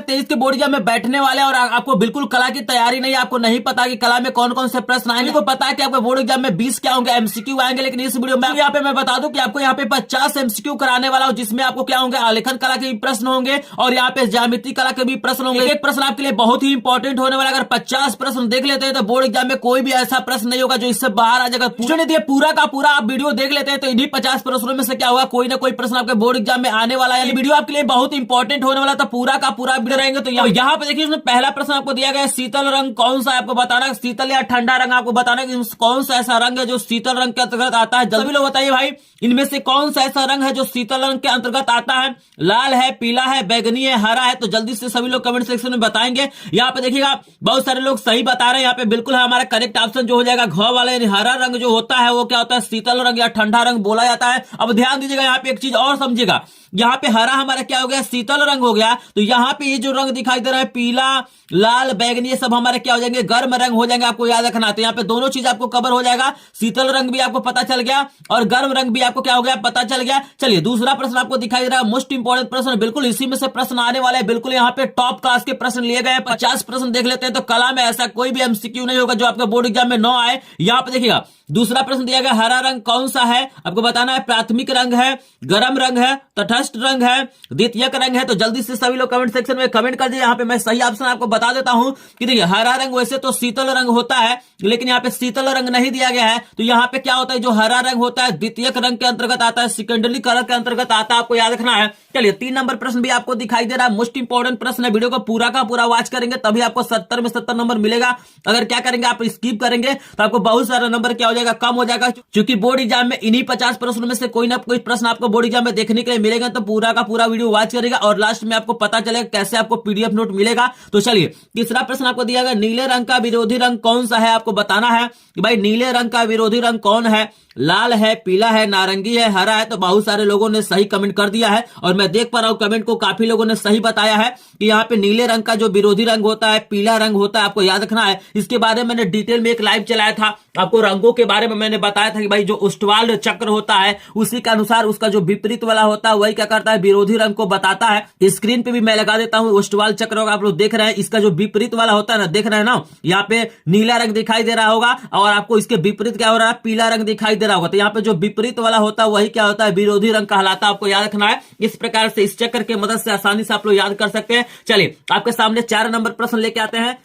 2023 के board exam में बैठने वाले और आपको बिल्कुल कला की तैयारी नहीं, आपको नहीं पता कि कला में कौन कौन से प्रश्न आएंगे। आपको पता है कि आपको बोर्ड एग्जाम में 20 क्या होंगे, एमसीक्यू आएंगे, लेकिन इस वीडियो में यहाँ पे मैं बता दूं कि आपको यहाँ पे 50 एमसीक्यू कराने वाला हूं, जिसमें आपको क्या होंगे, आलेखन कला के भी प्रश्न होंगे और यहाँ पे ज्यामिति कला के भी प्रश्न होंगे। एक प्रश्न आपके लिए बहुत ही इंपॉर्टेंट होने वाला, अगर 50 प्रश्न देख लेते हैं तो बोर्ड एग्जाम में कोई भी ऐसा प्रश्न नहीं होगा जो इससे बाहर आ जाएगा। पूरा का पूरा आप वीडियो देख लेते हैं तो इन्हीं 50 प्रश्नों में से क्या होगा, कोई ना कोई प्रश्न आपके बोर्ड एग्जाम में आने वाला है। वीडियो आपके लिए बहुत इंपॉर्टेंट होने वाला, तो पूरा का पूरा वीडियो रहेंगे। तो यहाँ पे देखिए, पहला प्रश्न आपको दिया गया है, शीतल रंग कौन सा है, आपको बताना है शीतल या ठंडा रंग, आपको बताना है कि कौन सा ऐसा रंग है जो शीतल रंग के अंतर्गत आता है। जल्दी लोग बताइए भाई, इनमें से कौन सा ऐसा रंग है जो शीतल रंग के अंतर्गत आता है। लाल है, पीला है, बैगनी है, हरा है। तो जल्दी से सभी लोग कमेंट सेक्शन में बताएंगे। यहाँ पे देखिएगा बहुत सारे लोग सही बता रहे हैं, यहाँ पे बिल्कुल है हमारा करेक्ट ऑप्शन जो हो जाएगा घ वाला, यानी हरा रंग जो होता है वो क्या होता है, शीतल रंग या ठंडा रंग बोला जाता है। अब ध्यान दीजिएगा, यहाँ पे एक चीज और समझिएगा, यहाँ पे हरा हमारा क्या हो गया, शीतल रंग हो गया। तो यहाँ पे ये जो रंग दिखाई दे रहा है पीला, लाल, बैगनी, ये सब हमारे क्या हो जाएंगे, गर्म रंग हो जाएंगे। आपको याद रखना, तो यहाँ पे दोनों चीज आपको कवर हो जाएगा, शीतल रंग भी आपको पता चल गया और गर्म रंग भी आपको क्या हो गया, पता चल गया। चलिए दूसरा प्रश्न आपको दिखाई दे रहा है, मोस्ट इंपोर्टेंट प्रश्न, बिल्कुल इसी में से प्रश्न आने वाले हैं। बिल्कुल यहाँ पे टॉप क्लास के प्रश्न लिए गए, 50 प्रश्न देख लेते हैं तो कला में ऐसा कोई भी एमसीक्यू नहीं होगा जो आपके बोर्ड एग्जाम में न आए। यहाँ पे देखिएगा दूसरा प्रश्न दिया गया, हरा रंग कौन सा है, आपको बताना है प्राथमिक रंग है, गर्म रंग है, तटस्थ रंग है, द्वितीयक रंग है। तो जल्दी से सभी लोग कमेंट सेक्शन में कमेंट कर दीजिए। यहाँ पे मैं सही ऑप्शन आपको बता देता हूं कि देखिए हरा रंग वैसे तो शीतल रंग होता है, लेकिन यहाँ पे शीतल रंग नहीं दिया गया है। तो यहाँ पे क्या होता है, जो हरा रंग होता है द्वितीयक रंग के अंतर्गत आता है, सेकेंडरी कलर के अंतर्गत आता है, आपको याद रखना है। चलिए 3 नंबर प्रश्न भी आपको दिखाई दे रहा है, मोस्ट इंपोर्टेंट प्रश्न है। वीडियो को पूरा का पूरा वॉच करेंगे तभी आपको 70 में 70 नंबर मिलेगा। अगर क्या करेंगे, आप स्किप करेंगे तो आपको बहुत सारा नंबर क्या हो जाएगा, कम हो जाएगा। क्योंकि बोर्ड एग्जाम में इन्हीं 50 प्रश्नों में से कोई ना कोई प्रश्न आपको बोर्ड एग्जाम में देखने के लिए मिलेगा। तो पूरा का पूरा वीडियो वॉच करेगा और लास्ट में आपको पता चलेगा कैसे आपको पीडीएफ नोट मिलेगा। तो चलिए तीसरा प्रश्न आपको दिया गया, नीले रंग का विरोधी रंग कौन सा है, आपको बताना है कि भाई नीले रंग का विरोधी रंग कौन है। लाल है, पीला है, नारंगी है, हरा है। तो बहुत सारे लोगों ने सही कमेंट कर दिया है और मैं देख पा रहा हूं कमेंट को काफी लोगों ने सही बताया है कि यहाँ पे नीले रंग का जो विरोधी रंग होता है पीला रंग होता है, आपको याद रखना है। इसके बारे में मैंने डिटेल में एक लाइव चलाया था, आपको रंगों के बारे में मैंने बताया था कि भाई जो उष्टवाल चक्र होता है उसी के अनुसार उसका जो विपरीत वाला होता है वही क्या करता है, विरोधी रंग को बताता है। स्क्रीन पे भी मैं लगा देता हूं उष्टवाल चक्र, आप लोग देख रहे हैं, इसका जो विपरीत वाला होता है ना, देख रहे हैं ना, यहाँ पे नीला रंग दिखाई दे रहा होगा और आपको इसके विपरीत क्या हो रहा है, पीला रंग दिखाई दे रहा होगा। तो यहाँ पे जो विपरीत वाला होता है वही क्या होता है, विरोधी रंग कहलाता है, आपको याद रखना है। इस प्रकार से इस चक्र की मदद से आसानी से आप लोग याद कर सकते हैं। चलिए आपके सामने 4 नंबर प्रश्न लेके आते हैं।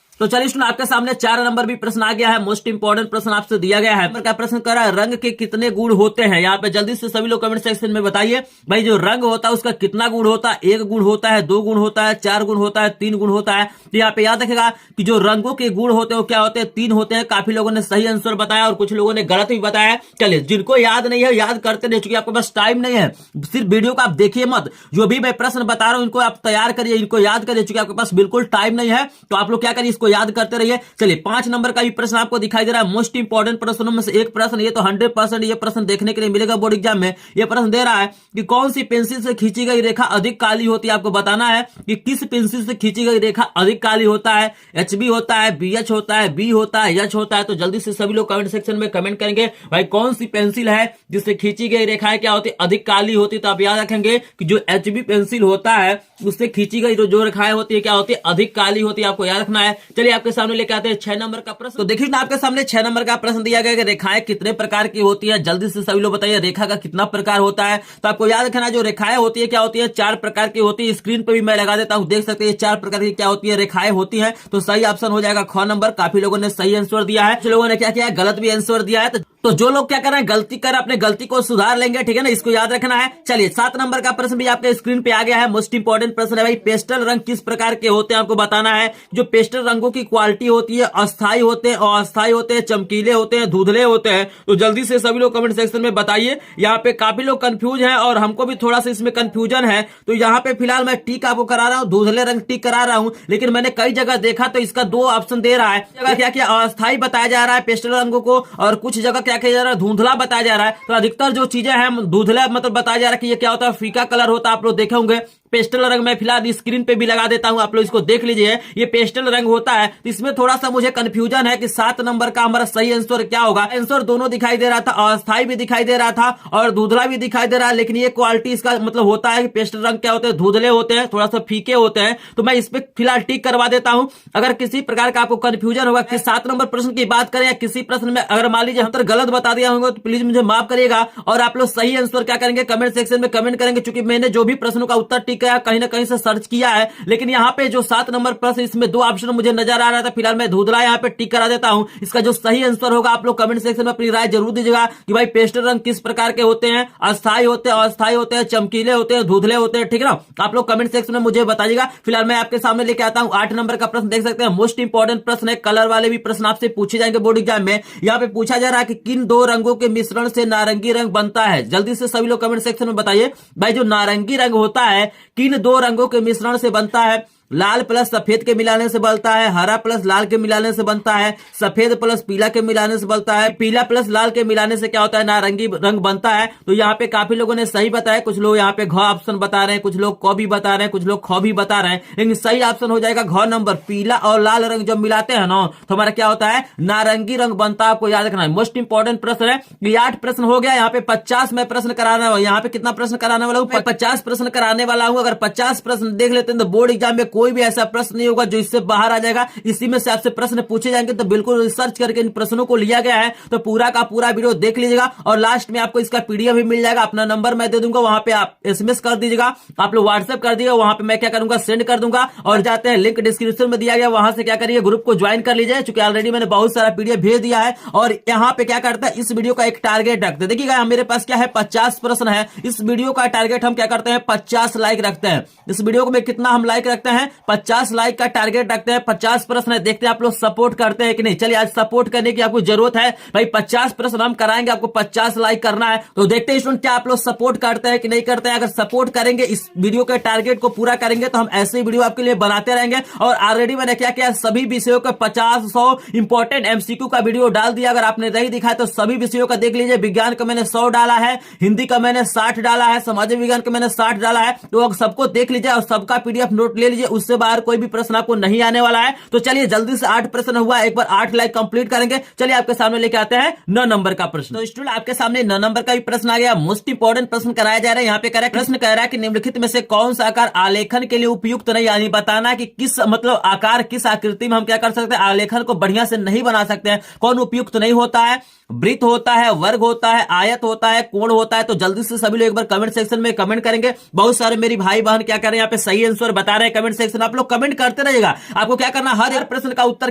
तो चलिए स्टूडेंट, आपके सामने 4 नंबर भी प्रश्न आ गया है, मोस्ट इंपोर्टेंट प्रश्न आपसे दिया गया है। नंबर का प्रश्न कर रहा है, रंग के कितने गुण होते हैं। यहाँ पे जल्दी से सभी लोग कमेंट सेक्शन में बताइए भाई जो रंग होता है उसका कितना गुण होता है, 1 गुण होता है, 2 गुण होता है, 4 गुण होता है, 3 गुण होता है। तो यहाँ पे याद रखेगा कि जो रंगों के गुण होते हैं वो क्या होते हैं, 3 होते हैं। काफी लोगों ने सही आंसर बताया और कुछ लोगों ने गलत भी बताया। चलिए जिनको याद नहीं है याद करते रहे, चूंकि आपके पास टाइम नहीं है, सिर्फ वीडियो को आप देखिए मत, जो भी मैं प्रश्न बता रहा हूँ इनको आप तैयार करिए, इनको याद करिए। चूंकि आपके पास बिल्कुल टाइम नहीं है तो आप लोग क्या करिए, इसको याद करते रहिए। चलिए 5 नंबर का भी प्रश्न आपको दिखाई दे रहा है, मोस्ट इंपोर्टेंट प्रश्नों में से एक प्रश्न, ये तो 100% ये प्रश्न देखने के लिए मिलेगा बोर्ड एग्जाम में। ये प्रश्न दे रहा है कि कौन सी पेंसिल से खींची गई रेखा अधिक काली होती है। आपको बताना है कि किस पेंसिल से खींची गई रेखा अधिक काली होता है, HB होता है, BH होता है, B होता है, H होता है। तो जल्दी से सभी लोग कमेंट सेक्शन में कमेंट करेंगे भाई कौन सी पेंसिल है जिससे खींची गई रेखाएं क्या होती है, अधिक काली होती है। तो आप याद रखेंगे कि जो HB पेंसिल होता है उससे खींची गई जो रेखाएं होती है क्या होती है, अधिक काली होती है, आपको याद रखना है। चलिए आपके सामने लेके आते हैं 6 नंबर का प्रश्न। तो देखिए ना, आपके सामने 6 नंबर का प्रश्न दिया गया कि रेखाएं कितने प्रकार की होती है। जल्दी से सभी लोग बताइए रेखा का कितना प्रकार होता है। तो आपको याद रखना जो रेखाएं होती है क्या होती है, 4 प्रकार की होती है। स्क्रीन पर भी मैं लगा देता हूं, देख सकते हैं 4 प्रकार की क्या होती है, रेखाएं होती है। तो सही ऑप्शन हो जाएगा ख नंबर। काफी लोगों ने सही आंसर दिया है, कुछ लोगों ने क्या किया है, गलत भी आंसर दिया है। तो जो लोग क्या कर रहे हैं, गलती कर अपने गलती को सुधार लेंगे, ठीक है ना, इसको याद रखना है। चलिए 7 नंबर का प्रश्न भी आपके स्क्रीन पे आ गया है, मोस्ट इंपोर्टेंट प्रश्न है भाई, पेस्टल रंग किस प्रकार के होते हैं। आपको बताना है जो पेस्टल रंगों की क्वालिटी होती है, अस्थायी होते हैं, अस्थायी होते हैं, चमकीले होते हैं, धुंधले होते हैं। तो जल्दी से सभी लोग कमेंट सेक्शन में बताइए। यहाँ पे काफी लोग कंफ्यूज हैं और हमको भी थोड़ा सा इसमें कंफ्यूजन है। तो यहाँ पे फिलहाल मैं टिक आपको करा रहा हूँ, धुंधले रंग टिक करा रहा हूँ, लेकिन मैंने कई जगह देखा तो इसका 2 ऑप्शन दे रहा है। जगह क्या क्या अस्थायी बताया जा रहा है पेस्टल रंगों को, और कुछ जगह क्या किया जा रहा है, धुंधला बताया जा रहा है। तो अधिकतर जो चीजें हैं धुंधला मतलब बताया जा रहा है कि ये क्या होता है, फीका कलर होता है। आप लोग देखे होंगे पेस्टल रंग मैं फिलहाल स्क्रीन पे भी लगा देता हूं, आप लोग इसको देख लीजिए। ये पेस्टल रंग होता है, तो इसमें थोड़ा सा मुझे कंफ्यूजन है कि 7 नंबर का हमारा सही आंसर क्या होगा। आंसर दोनों दिखाई दे रहा था, अस्थाई भी दिखाई दे रहा था और धुंधला भी दिखाई दे रहा है, लेकिन ये क्वालिटी इसका मतलब होता है कि पेस्टल रंग क्या होते हैं, धुंधले होते हैं, थोड़ा सा फीके होते हैं। तो मैं इस पे फिलहाल टिक करवा देता हूं। अगर किसी प्रकार का आपको कंफ्यूजन होगा कि 7 नंबर प्रश्न की बात करें या किसी प्रश्न में अगर मान लीजिए हम गलत बता दिया होगा तो प्लीज मुझे माफ करिएगा। और आप लोग सही आंसर क्या करेंगे, कमेंट सेक्शन में कमेंट करेंगे, क्योंकि मैंने जो भी प्रश्नों का उत्तर टिक किया कहीं ना कहीं से सर्च किया है। लेकिन यहाँ पे जो 7 नंबर प्रश्न, इसमें 2 ऑप्शन मुझे नजर आ रहा था, फिलहाल मैं धुंधला यहाँ पे टिक करा देता हूं। इसका जो सही आंसर होगा आप लोग कमेंट सेक्शन में अपनी राय जरूर दीजिएगा कि भाई पेस्टल रंग किस प्रकार के होते हैं, अस्थाई होते हैं, अस्थाई होते हैं, चमकीले होते हैं, धुंधले होते हैं, ठीक है ना। आप लोग कमेंट सेक्शन में मुझे बताइएगा। फिलहाल मैं आपके सामने लेके आता हूं 8 नंबर का प्रश्न। देख सकते हैं मोस्ट इंपॉर्टेंट प्रश्न है, कलर वाले भी प्रश्न आपसे पूछे जाएंगे बोर्ड एग्जाम में। यहाँ पे पूछा जा रहा है कि किन 2 रंगों के मिश्रण से नारंगी रंग बनता है। जल्दी से सभी लोग कमेंट सेक्शन में बताइए भाई, जो नारंगी रंग होता है किन 2 रंगों के मिश्रण से बनता है। लाल प्लस सफेद के मिलाने से बनता है, हरा प्लस लाल के मिलाने से बनता है, सफेद प्लस पीला के मिलाने से बनता है, पीला प्लस लाल के मिलाने से क्या होता है, नारंगी रंग बनता है। तो यहाँ पे काफी लोगों ने सही बताया, कुछ लोग यहाँ पे घ ऑप्शन बता रहे हैं, कुछ लोग क भी बता रहे हैं, कुछ लोग ख भी बता रहे हैं, लेकिन सही ऑप्शन हो जाएगा घ नंबर। पीला और लाल रंग जब मिलाते हैं ना तो हमारा क्या होता है, नारंगी रंग बनता है। आपको याद रखना है, मोस्ट इंपॉर्टेंट प्रश्न है। ये 8 प्रश्न हो गया, यहाँ पे 50 में प्रश्न कराना है। यहाँ पे कितना प्रश्न कराने वाला हूँ, 50 प्रश्न कराने वाला हूँ। अगर 50 प्रश्न देख लेते हैं तो बोर्ड एग्जाम में कोई भी ऐसा प्रश्न नहीं होगा जो इससे बाहर आ जाएगा। इसी में से आपसे प्रश्न पूछे जाएंगे, तो बिल्कुल रिसर्च करके इन प्रश्नों को लिया गया है। तो पूरा का पूरा वीडियो देख लीजिएगा और लास्ट में आपको इसका पीडीएफ भी मिल जाएगा। अपना नंबर मैं दे दूंगा, वहां पे आप एसएमएस कर दीजिएगा, आप लोग व्हाट्सएप कर दीजिएगा, वहां पे मैं क्या करूंगा, सेंड कर दूंगा। और जाते हैं लिंक डिस्क्रिप्शन में दिया गया, वहां से क्या करिए, ग्रुप को ज्वाइन कर लीजिए, क्योंकि ऑलरेडी मैंने बहुत सारा पीडीएफ भेज दिया है। और यहाँ पे क्या करता है, इस वीडियो का एक टारगेट रखते हैं। देखिएगा मेरे पास क्या है, 50 प्रश्न है। इस वीडियो का टारगेट हम क्या करते हैं, 50 लाइक रखते हैं। इस वीडियो में कितना हम लाइक रखते हैं, 50 लाइक का टारगेट रखते हैं। 50 प्रश्न है, देखते हैं आप लोग सपोर्ट करते हैं कि नहीं। चलिए आज सपोर्ट करने की आपको जरूरत है भाई, 50 प्रश्न हम कराएंगे, आपको 50 लाइक करना है। तो देखते हैं स्टूडेंट क्या आप लोग सपोर्ट करते हैं कि नहीं करते हैं। अगर सपोर्ट करेंगे, इस वीडियो के टारगेट को पूरा करेंगे, तो हम ऐसे वीडियो आपके लिए बनाते रहेंगे। और ऑलरेडी मैंने क्या किया, सभी विषयों का 50-100 इंपॉर्टेंट एमसीक्यू का वीडियो डाल दिया। अगर आपने नहीं दिखा तो सभी विषयों का देख लीजिए। विज्ञान का मैंने 100 डाला है, हिंदी का मैंने 60 डाला है, सामाजिक विज्ञान का मैंने 60 डाला है। तो सबको देख लीजिए और सबका पीडीएफ नोट ले लीजिए, उससे बाहर कोई भी प्रश्न आपको नहीं आने वाला है। तो चलिए जल्दी से 8 प्रश्न हुआ, एक बार 8 लाइक कंप्लीट करेंगे। चलिए आपके सामने लेके आते हैं 9 नंबर का प्रश्न। तो स्टूडेंट आपके सामने 9 नंबर का भी प्रश्न आ गया। मोस्ट इंपॉर्टेंट प्रश्न कराया जा रहा है। यहाँ पे कह रहा है, प्रश्न कह रहा है कि निम्नलिखित में से कौन सा आकार आलेखन के लिए उपयुक्त नहीं, यानी बताना कि किस मतलब आकार, किस आकृति में हम क्या कर सकते हैं, आलेखन को बढ़िया से नहीं बना सकते हैं। कौन उपयुक्त नहीं होता है, वृत्त होता है, वर्ग होता है, आयत होता है, कोण होता है। तो जल्दी से सभी लोग एक बार कमेंट सेक्शन में कमेंट करेंगे। बहुत सारे मेरी भाई बहन क्या कर रहे हैं, यहाँ पे सही आंसर बता रहे हैं कमेंट सेक्शन। आप लोग कमेंट करते रहिएगा। आपको क्या करना, हर एक प्रश्न का उत्तर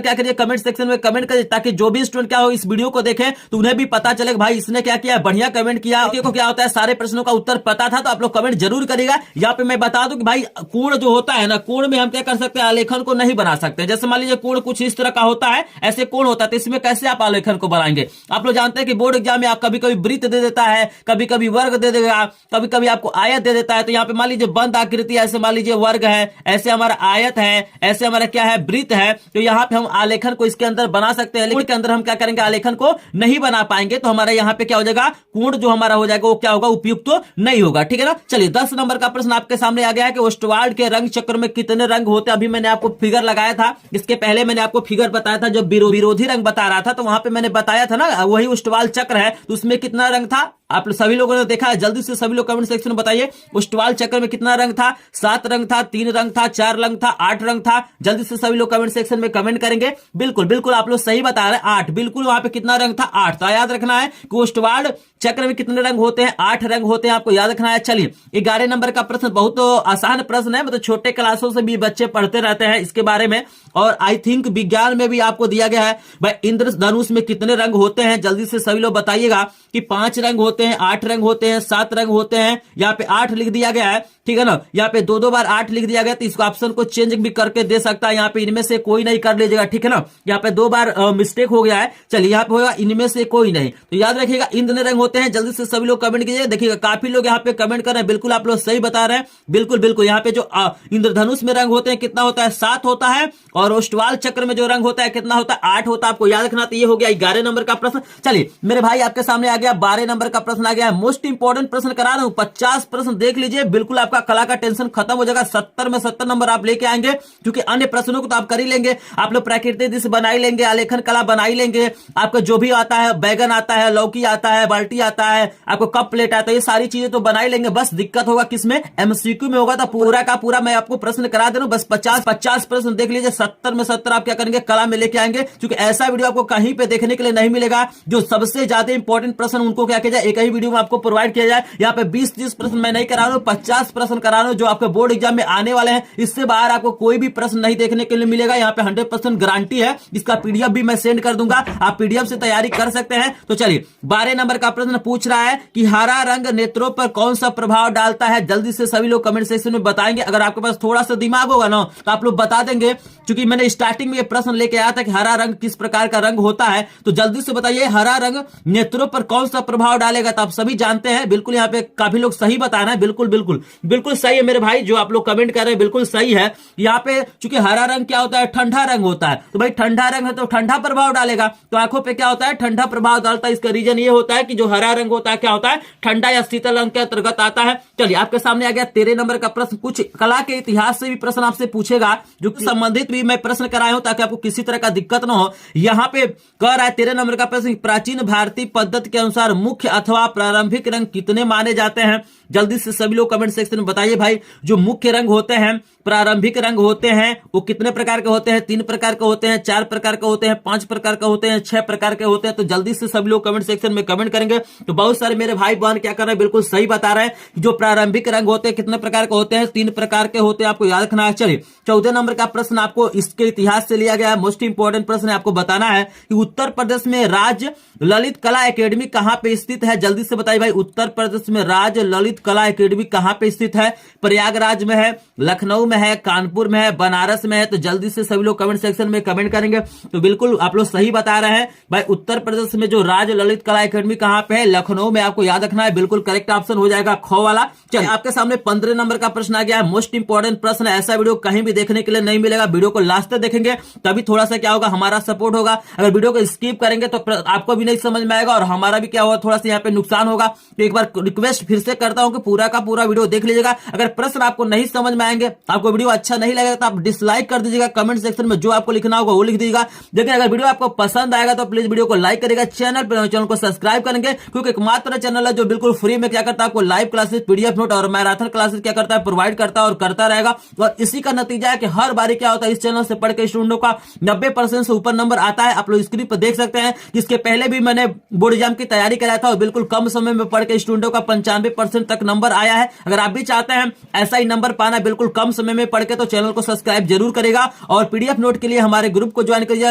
क्या करिए, कमेंट सेक्शन में कमेंट करिए, ताकि जो भी स्टूडेंट क्या हो इस वीडियो को देखे तो उन्हें भी पता चले भाई इसने क्या किया, बढ़िया कमेंट किया। को क्या होता है, सारे प्रश्नों का उत्तर पता था। तो आप लोग कमेंट जरूर करिएगा। यहाँ पे मैं बता दूं कि भाई कोण जो होता है ना, कोण में हम क्या कर सकते हैं, आलेखन को नहीं बना सकते। जैसे मान लीजिए कोण कुछ इस तरह का होता है, ऐसे कोण होता है, तो इसमें कैसे आप आलेखन को बनाएंगे। आप लोग जानते हैं कि बोर्ड एग्जाम में आप कभी कभी वृत्त दे देता है, कभी कभी वर्ग दे देगा, कभी कभी आपको आयत दे देता है। तो यहाँ पे मान लीजिए बंद आकृति, ऐसे मान लीजिए वर्ग है, ऐसे हमारा आयत है, ऐसे हमारा क्या है, वृत्त है। तो यहाँ पे हम आलेखन को इसके अंदर बना सकते हैं, लेकिन के अंदर हम क्या करेंगे, आलेखन को नहीं बना पाएंगे। तो हमारा यहाँ पे क्या हो जाएगा, कोण जो हमारा हो जाएगा वो क्या होगा, उपयुक्त तो नहीं होगा। ठीक है ना। चलिए 10 नंबर का प्रश्न आपके सामने आ गया है कि ओस्टवाल्ड के रंग चक्र में कितने रंग होते हैं। अभी मैंने आपको फिगर लगाया था, इसके पहले मैंने आपको फिगर बताया था, जब विरोधी रंग बता रहा था, तो वहां पे मैंने बताया था ना, वही ओस्टवाल्ड चक्र है। तो उसमें कितना रंग था, आप सभी लोगों ने देखा है। जल्दी से सभी लोग कमेंट सेक्शन में बताइए, ओस्टवाल्ड चक्र में कितना रंग था, 7 रंग था, 3 रंग था, 4 रंग था, 8 रंग था। जल्दी से सभी लोग कमेंट सेक्शन में कमेंट करेंगे। बिल्कुल बिल्कुल आप लोग सही बता रहे हैं, 8। बिल्कुल वहां पे कितना रंग था, 8। तो याद रखना है कि ओस्टवाल्ड चक्र में कितने रंग होते हैं, 8 रंग होते हैं, आपको याद रखना है। चलिए 11 नंबर का प्रश्न बहुत आसान प्रश्न है, मतलब छोटे क्लासों से भी बच्चे पढ़ते रहते हैं इसके बारे में। और आई थिंक विज्ञान में भी आपको दिया गया है भाई, इंद्रधनुष में कितने रंग होते हैं। जल्दी से सभी लोग बताइएगा कि 5 रंग होते हैं, 8 रंग होते हैं, 7 रंग होते हैं। यहाँ पे 8 लिख दिया गया है, ठीक है ना। यहाँ पे 2-2 बार 8 लिख दिया गया, तो इसको आप ऑप्शन को चेंज भी करके दे सकता है। यहाँ पे इनमें से कोई नहीं कर लीजिएगा, ठीक है ना। यहाँ पे 2 बार मिस्टेक हो गया है। चलिए यहाँ पे होगा इनमें से कोई नहीं, तो याद रखिएगा इंद्र रंग होते हैं। जल्दी से सभी लोग कमेंट कीजिए। देखिएगा काफी लोग यहाँ पे कमेंट कर रहे हैं, बिल्कुल आप लोग सही बता रहे हैं, बिल्कुल बिल्कुल। यहाँ पे जो इंद्रधनुष में रंग होते हैं कितना होता है, 7 होता है, और ओष्टवाल चक्र में जो रंग होता है कितना होता है, 8 होता है। आपको याद रखना। तो ये हो गया 11 नंबर का प्रश्न। चलिए मेरे भाई आपके सामने आ गया 12 नंबर का प्रश्न आ गया। मोस्ट इंपोर्टेंट प्रश्न करा रहा हूं, 50 प्रश्न देख लीजिए, बिल्कुल आपका कला का टेंशन खत्म हो जाएगा। 70 में 70 नंबर आप लेके आएंगे, क्योंकि अन्य प्रश्नों को तो आप कर ही लेंगे। आप लोग प्राकृतिक दृश्य बना ही लेंगे, आलेखन कला बना ही लेंगे, आपको जो भी आता है, बैगन आता है, लौकी आता है, बाल्टी आता है, आपको कप प्लेट आता है, ये सारी चीजें तो बना ही लेंगे। बस दिक्कत होगा किसमें, एमसीक्यू में होगा। तो पूरा का पूरा मैं आपको प्रश्न करा दे रहा हूं। बस 50 प्रश्न देख लीजिए, 70 में 70 आप क्या करेंगे, कला में लेके आएंगे। क्योंकि ऐसा वीडियो आपको कहीं पे देखने के लिए नहीं मिलेगा। जो सबसे ज्यादा इंपॉर्टेंट प्रश्न उनको क्या किया जाए, एक ही वीडियो में आपको प्रोवाइड किया जाए। यहाँ पे 20-30 प्रश्न मैं नहीं करा रहा हूं, 50 प्रश्न करा रहा हूं, जो आपके बोर्ड एग्जाम में आने वाले हैं। इससे बाहर आपको कोई भी प्रश्न नहीं देखने के लिए मिलेगा। यहाँ पे 100% गारंटी है। इसका पीडीएफ भी मैं सेंड कर दूंगा, आप पीडीएफ से तैयारी कर सकते हैं। तो चलिए 12 नंबर का प्रश्न पूछ रहा है कि हरा रंग नेत्रों पर कौन सा प्रभाव डालता है। जल्दी से सभी लोग कमेंट सेक्शन में बताएंगे। अगर आपके पास थोड़ा सा दिमाग होगा ना तो आप लोग बता देंगे, क्योंकि मैंने स्टार्टिंग में ये प्रश्न लेके आया था कि हरा रंग किस प्रकार का रंग होता है। तो जल्दी से बताइए हरा रंग नेत्रों पर कौन सा प्रभाव डालेगा। तो आप सभी जानते हैं, बिल्कुल यहाँ पे काफी लोग सही बता रहे हैं, बिल्कुल बिल्कुल बिल्कुल सही है मेरे भाई। जो आप लोग कमेंट कर रहे हैं बिल्कुल सही है। यहाँ पे चूंकि हरा रंग क्या होता है, ठंडा रंग होता है। तो भाई ठंडा रंग है तो ठंडा प्रभाव डालेगा। तो आंखों पे क्या होता है, ठंडा प्रभाव डालता है। इसका रीजन ये होता है कि जो हरा रंग होता है क्या होता है, ठंडा या शीतल रंग के अंतर्गत आता है। चलिए आपके सामने आ गया 13 नंबर का प्रश्न। कुछ कला के इतिहास से भी प्रश्न आपसे पूछेगा, जो संबंधित भी मैं प्रश्न कराया हूं ताकि आपको किसी तरह का दिक्कत ना हो। यहाँ पे कह रहा है 13 नंबर का प्रश्न, प्राचीन भारतीय पद्धति के अनुसार मुख्य अथवा प्रारंभिक रंग कितने माने जाते हैं। जल्दी से सभी लोग कमेंट सेक्शन में बताइए भाई। जो मुख्य रंग होते हैं, प्रारंभिक रंग होते हैं, वो कितने प्रकार के होते हैं। 3 प्रकार के होते हैं, 4 प्रकार के होते हैं, 5 प्रकार के होते हैं, 6 प्रकार के होते हैं। तो जल्दी से सभी लोग कमेंट सेक्शन में कमेंट करेंगे। तो बहुत सारे मेरे भाई बहन क्या कर रहे हैं, बिल्कुल सही बता रहे हैं। जो प्रारंभिक रंग होते हैं कितने प्रकार के होते हैं, 3 प्रकार के होते हैं, आपको याद रखना है। चलिए 14 नंबर का प्रश्न आपको इसके इतिहास से लिया गया है। मोस्ट इंपोर्टेंट प्रश्न है, आपको बताना है कि उत्तर प्रदेश में राज्य ललित कला एकेडमी कहां पे स्थित है। जल्दी से बताइए भाई, उत्तर प्रदेश में राज्य ललित कला एकेडमी कहां पे स्थित है। प्रयागराज में है, लखनऊ में है, कानपुर में है, बनारस में है। तो जल्दी से सभी लोग कमेंट सेक्शन में कमेंट करेंगे। तो बिल्कुल आप लोग सही बता रहे हैं भाई। उत्तर प्रदेश में जो राज्य ललित कला एकेडमी कहां पे है, लखनऊ में। आपको याद रखना है, बिल्कुल करेक्ट ऑप्शन हो जाएगा ख वाला। चलिए आपके सामने 15 नंबर का प्रश्न आ गया है। मोस्ट इंपोर्टेंट प्रश्न, ऐसा वीडियो कहीं भी देखने के लिए नहीं मिलेगा। वीडियो को लास्ट तक देखेंगे तभी थोड़ा सा क्या होगा, हमारा सपोर्ट होगा। अगर वीडियो को स्किप करेंगे तो आपको भी नहीं समझ में आएगा और हमारा भी क्या होगा, थोड़ा सा यहाँ पे नुकसान होगा। तो एक बार रिक्वेस्ट फिर से करता हूं कि पूरा का पूरा वीडियो देख लीजिएगा। अगर प्रश्न आपको नहीं समझ में आएंगे, आपको वीडियो अच्छा नहीं लगेगा तो आप डिसलाइक कर दीजिएगा। कमेंट सेक्शन में जो आपको लिखना होगा वो लिख दीजिएगा। लेकिन अगर वीडियो आपको पसंद आएगा तो प्लीज वीडियो को लाइक करेगा, चैनल को सब्सक्राइब करेंगे, क्योंकि एकमात्र चैनल है जो बिल्कुल फ्री में क्या करता है, आपको लाइव क्लासेस, पीडीएफ नोट और मैराथन क्लासेस क्या करता है, प्रोवाइड करता है और करता रहेगा। और इसी का नतीजा है कि हर बारी क्या होता है, इस चैनल से पढ़ के स्टूडेंटों का 90% से ऊपर नंबर आता है। आप लोग स्क्रीन पर देख सकते हैं, जिसके पहले भी मैंने बोर्ड एग्जाम की तैयारी कराया था और बिल्कुल कम समय में पढ़ के स्टूडेंटों का 95% तक नंबर आया है। अगर आप भी चाहते हैं ऐसा ही नंबर पाना बिल्कुल कम समय में पढ़ के, तो चैनल को सब्सक्राइब जरूर करेगा और पीडीएफ नोट के लिए हमारे ग्रुप को ज्वाइन करिएगा,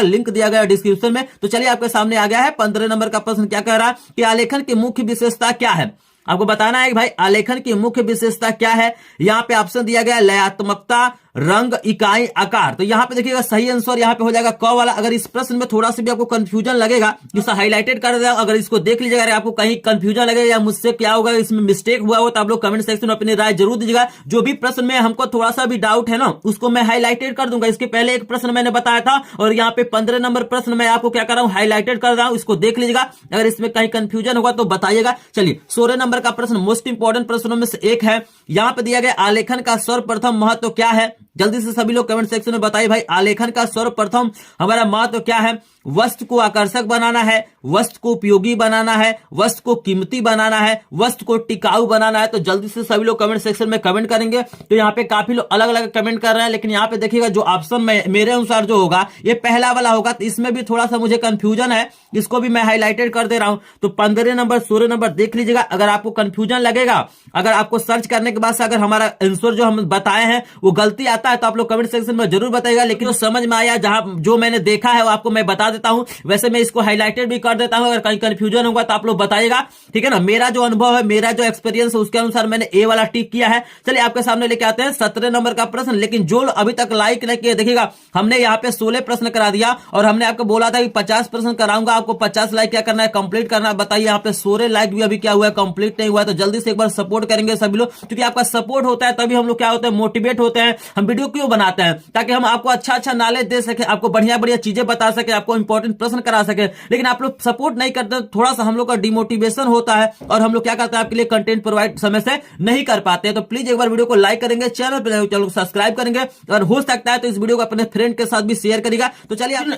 लिंक दिया गया डिस्क्रिप्शन में। तो चलिए आपके सामने आ गया है 15 नंबर का प्रश्न। क्या कह रहा है कि आलेखन की मुख्य विशेषता क्या है। आपको बताना है कि भाई आलेखन की मुख्य विशेषता क्या है। यहाँ पे ऑप्शन दिया गया लयात्मकता, रंग, इकाई, आकार। तो यहाँ पे देखिएगा सही आंसर यहाँ पे हो जाएगा क वाला। अगर इस प्रश्न में थोड़ा सा भी आपको कंफ्यूजन लगेगा, जिसे हाईलाइटेड कर दिया, अगर इसको देख लीजिएगा, अगर आपको कहीं कंफ्यूजन लगेगा या मुझसे क्या होगा, इसमें मिस्टेक हुआ हो, तो आप लोग कमेंट सेक्शन में अपनी राय जरूर दीजिएगा। जो भी प्रश्न में हमको थोड़ा सा भी डाउट है ना, उसको मैं हाईलाइटेड कर दूंगा। इसके पहले एक प्रश्न मैंने बताया था और यहाँ पे 15 नंबर प्रश्न मैं आपको क्या कर रहा हूँ, हाईलाइटेड कर रहा हूँ। इसको देख लीजिएगा, अगर इसमें कहीं कंफ्यूजन होगा तो बताइएगा। चलिए 16 नंबर का प्रश्न मोस्ट इंपोर्टेंट प्रश्नों में से एक है। यहाँ पे दिया गया आलेखन का सर्वप्रथम महत्व क्या है। जल्दी से सभी लोग कमेंट सेक्शन में बताइए भाई, आलेखन का सर्वप्रथम हमारा महत्व क्या है। वस्तु को आकर्षक बनाना है, वस्तु को उपयोगी बनाना है, वस्तु को कीमती बनाना है, वस्तु को टिकाऊ बनाना है। तो जल्दी से सभी लोग कमेंट सेक्शन में कमेंट करेंगे। तो यहाँ पे काफी लोग अलग अलग कमेंट कर रहे हैं, लेकिन यहाँ पे देखिएगा जो ऑप्शन मेरे अनुसार जो होगा ये पहला वाला होगा। तो इसमें भी थोड़ा सा मुझे कंफ्यूजन है, इसको भी मैं हाईलाइटेड कर दे रहा हूं। तो 15 नंबर 16 नंबर देख लीजिएगा। अगर आपको कंफ्यूजन लगेगा, अगर आपको सर्च करने के बाद से अगर हमारा आंसर जो हम बताए हैं वो गलती आता है, तो आप लोग कमेंट सेक्शन में जरूर बताइएगा। लेकिन जो समझ में आया, जहां जो मैंने देखा है वो आपको मैं बता बता देता हूं। वैसे मैं इसको हाईलाइटेड भी कर देता हूं, अगर कहीं कंफ्यूजन होगा तो आप लोग बताइएगा, ठीक है ना। मेरा जो अनुभव है, मेरा जो एक्सपीरियंस है, उसके अनुसार मैंने ए वाला टिक किया है। चलिए आपके सामने लेके आते हैं 17 नंबर का प्रश्न। लेकिन जो अभी तक लाइक नहीं किए, देखिएगा हमने यहाँ पे 16 प्रश्न करा दिया और हमने आपको बोला था कि 50 प्रश्न कराऊंगा, आपको 50 लाइक क्या करना है, कंप्लीट करना है। बताइए यहाँ पे 16 लाइक भी अभी क्या हुआ है, कंप्लीट नहीं हुआ है। तो जल्दी से एक बार सपोर्ट करेंगे सभी लोग, क्योंकि आपका सपोर्ट होता है तभी हम लोग क्या होते हैं, मोटिवेट होते हैं। हम वीडियो क्यों बनाते हैं, ताकि हम आपको अच्छा अच्छा नॉलेज दे सके, आपको बढ़िया बढ़िया चीजें बता सके, आपको इंपॉर्टेंट प्रश्न करा सके। लेकिन आप लोग सपोर्ट नहीं करते, थोड़ा सा हम लोग का डिमोटिवेशन होता है और हम लोग क्या करते हैं, आपके लिए कंटेंट प्रोवाइड समय से नहीं कर पाते हैं। तो प्लीज एक बार वीडियो को लाइक करेंगे, चैनल पर सब्सक्राइब करेंगे और हो सकता है तो इस वीडियो को अपने फ्रेंड के साथ भी शेयर करेगा। तो चलिए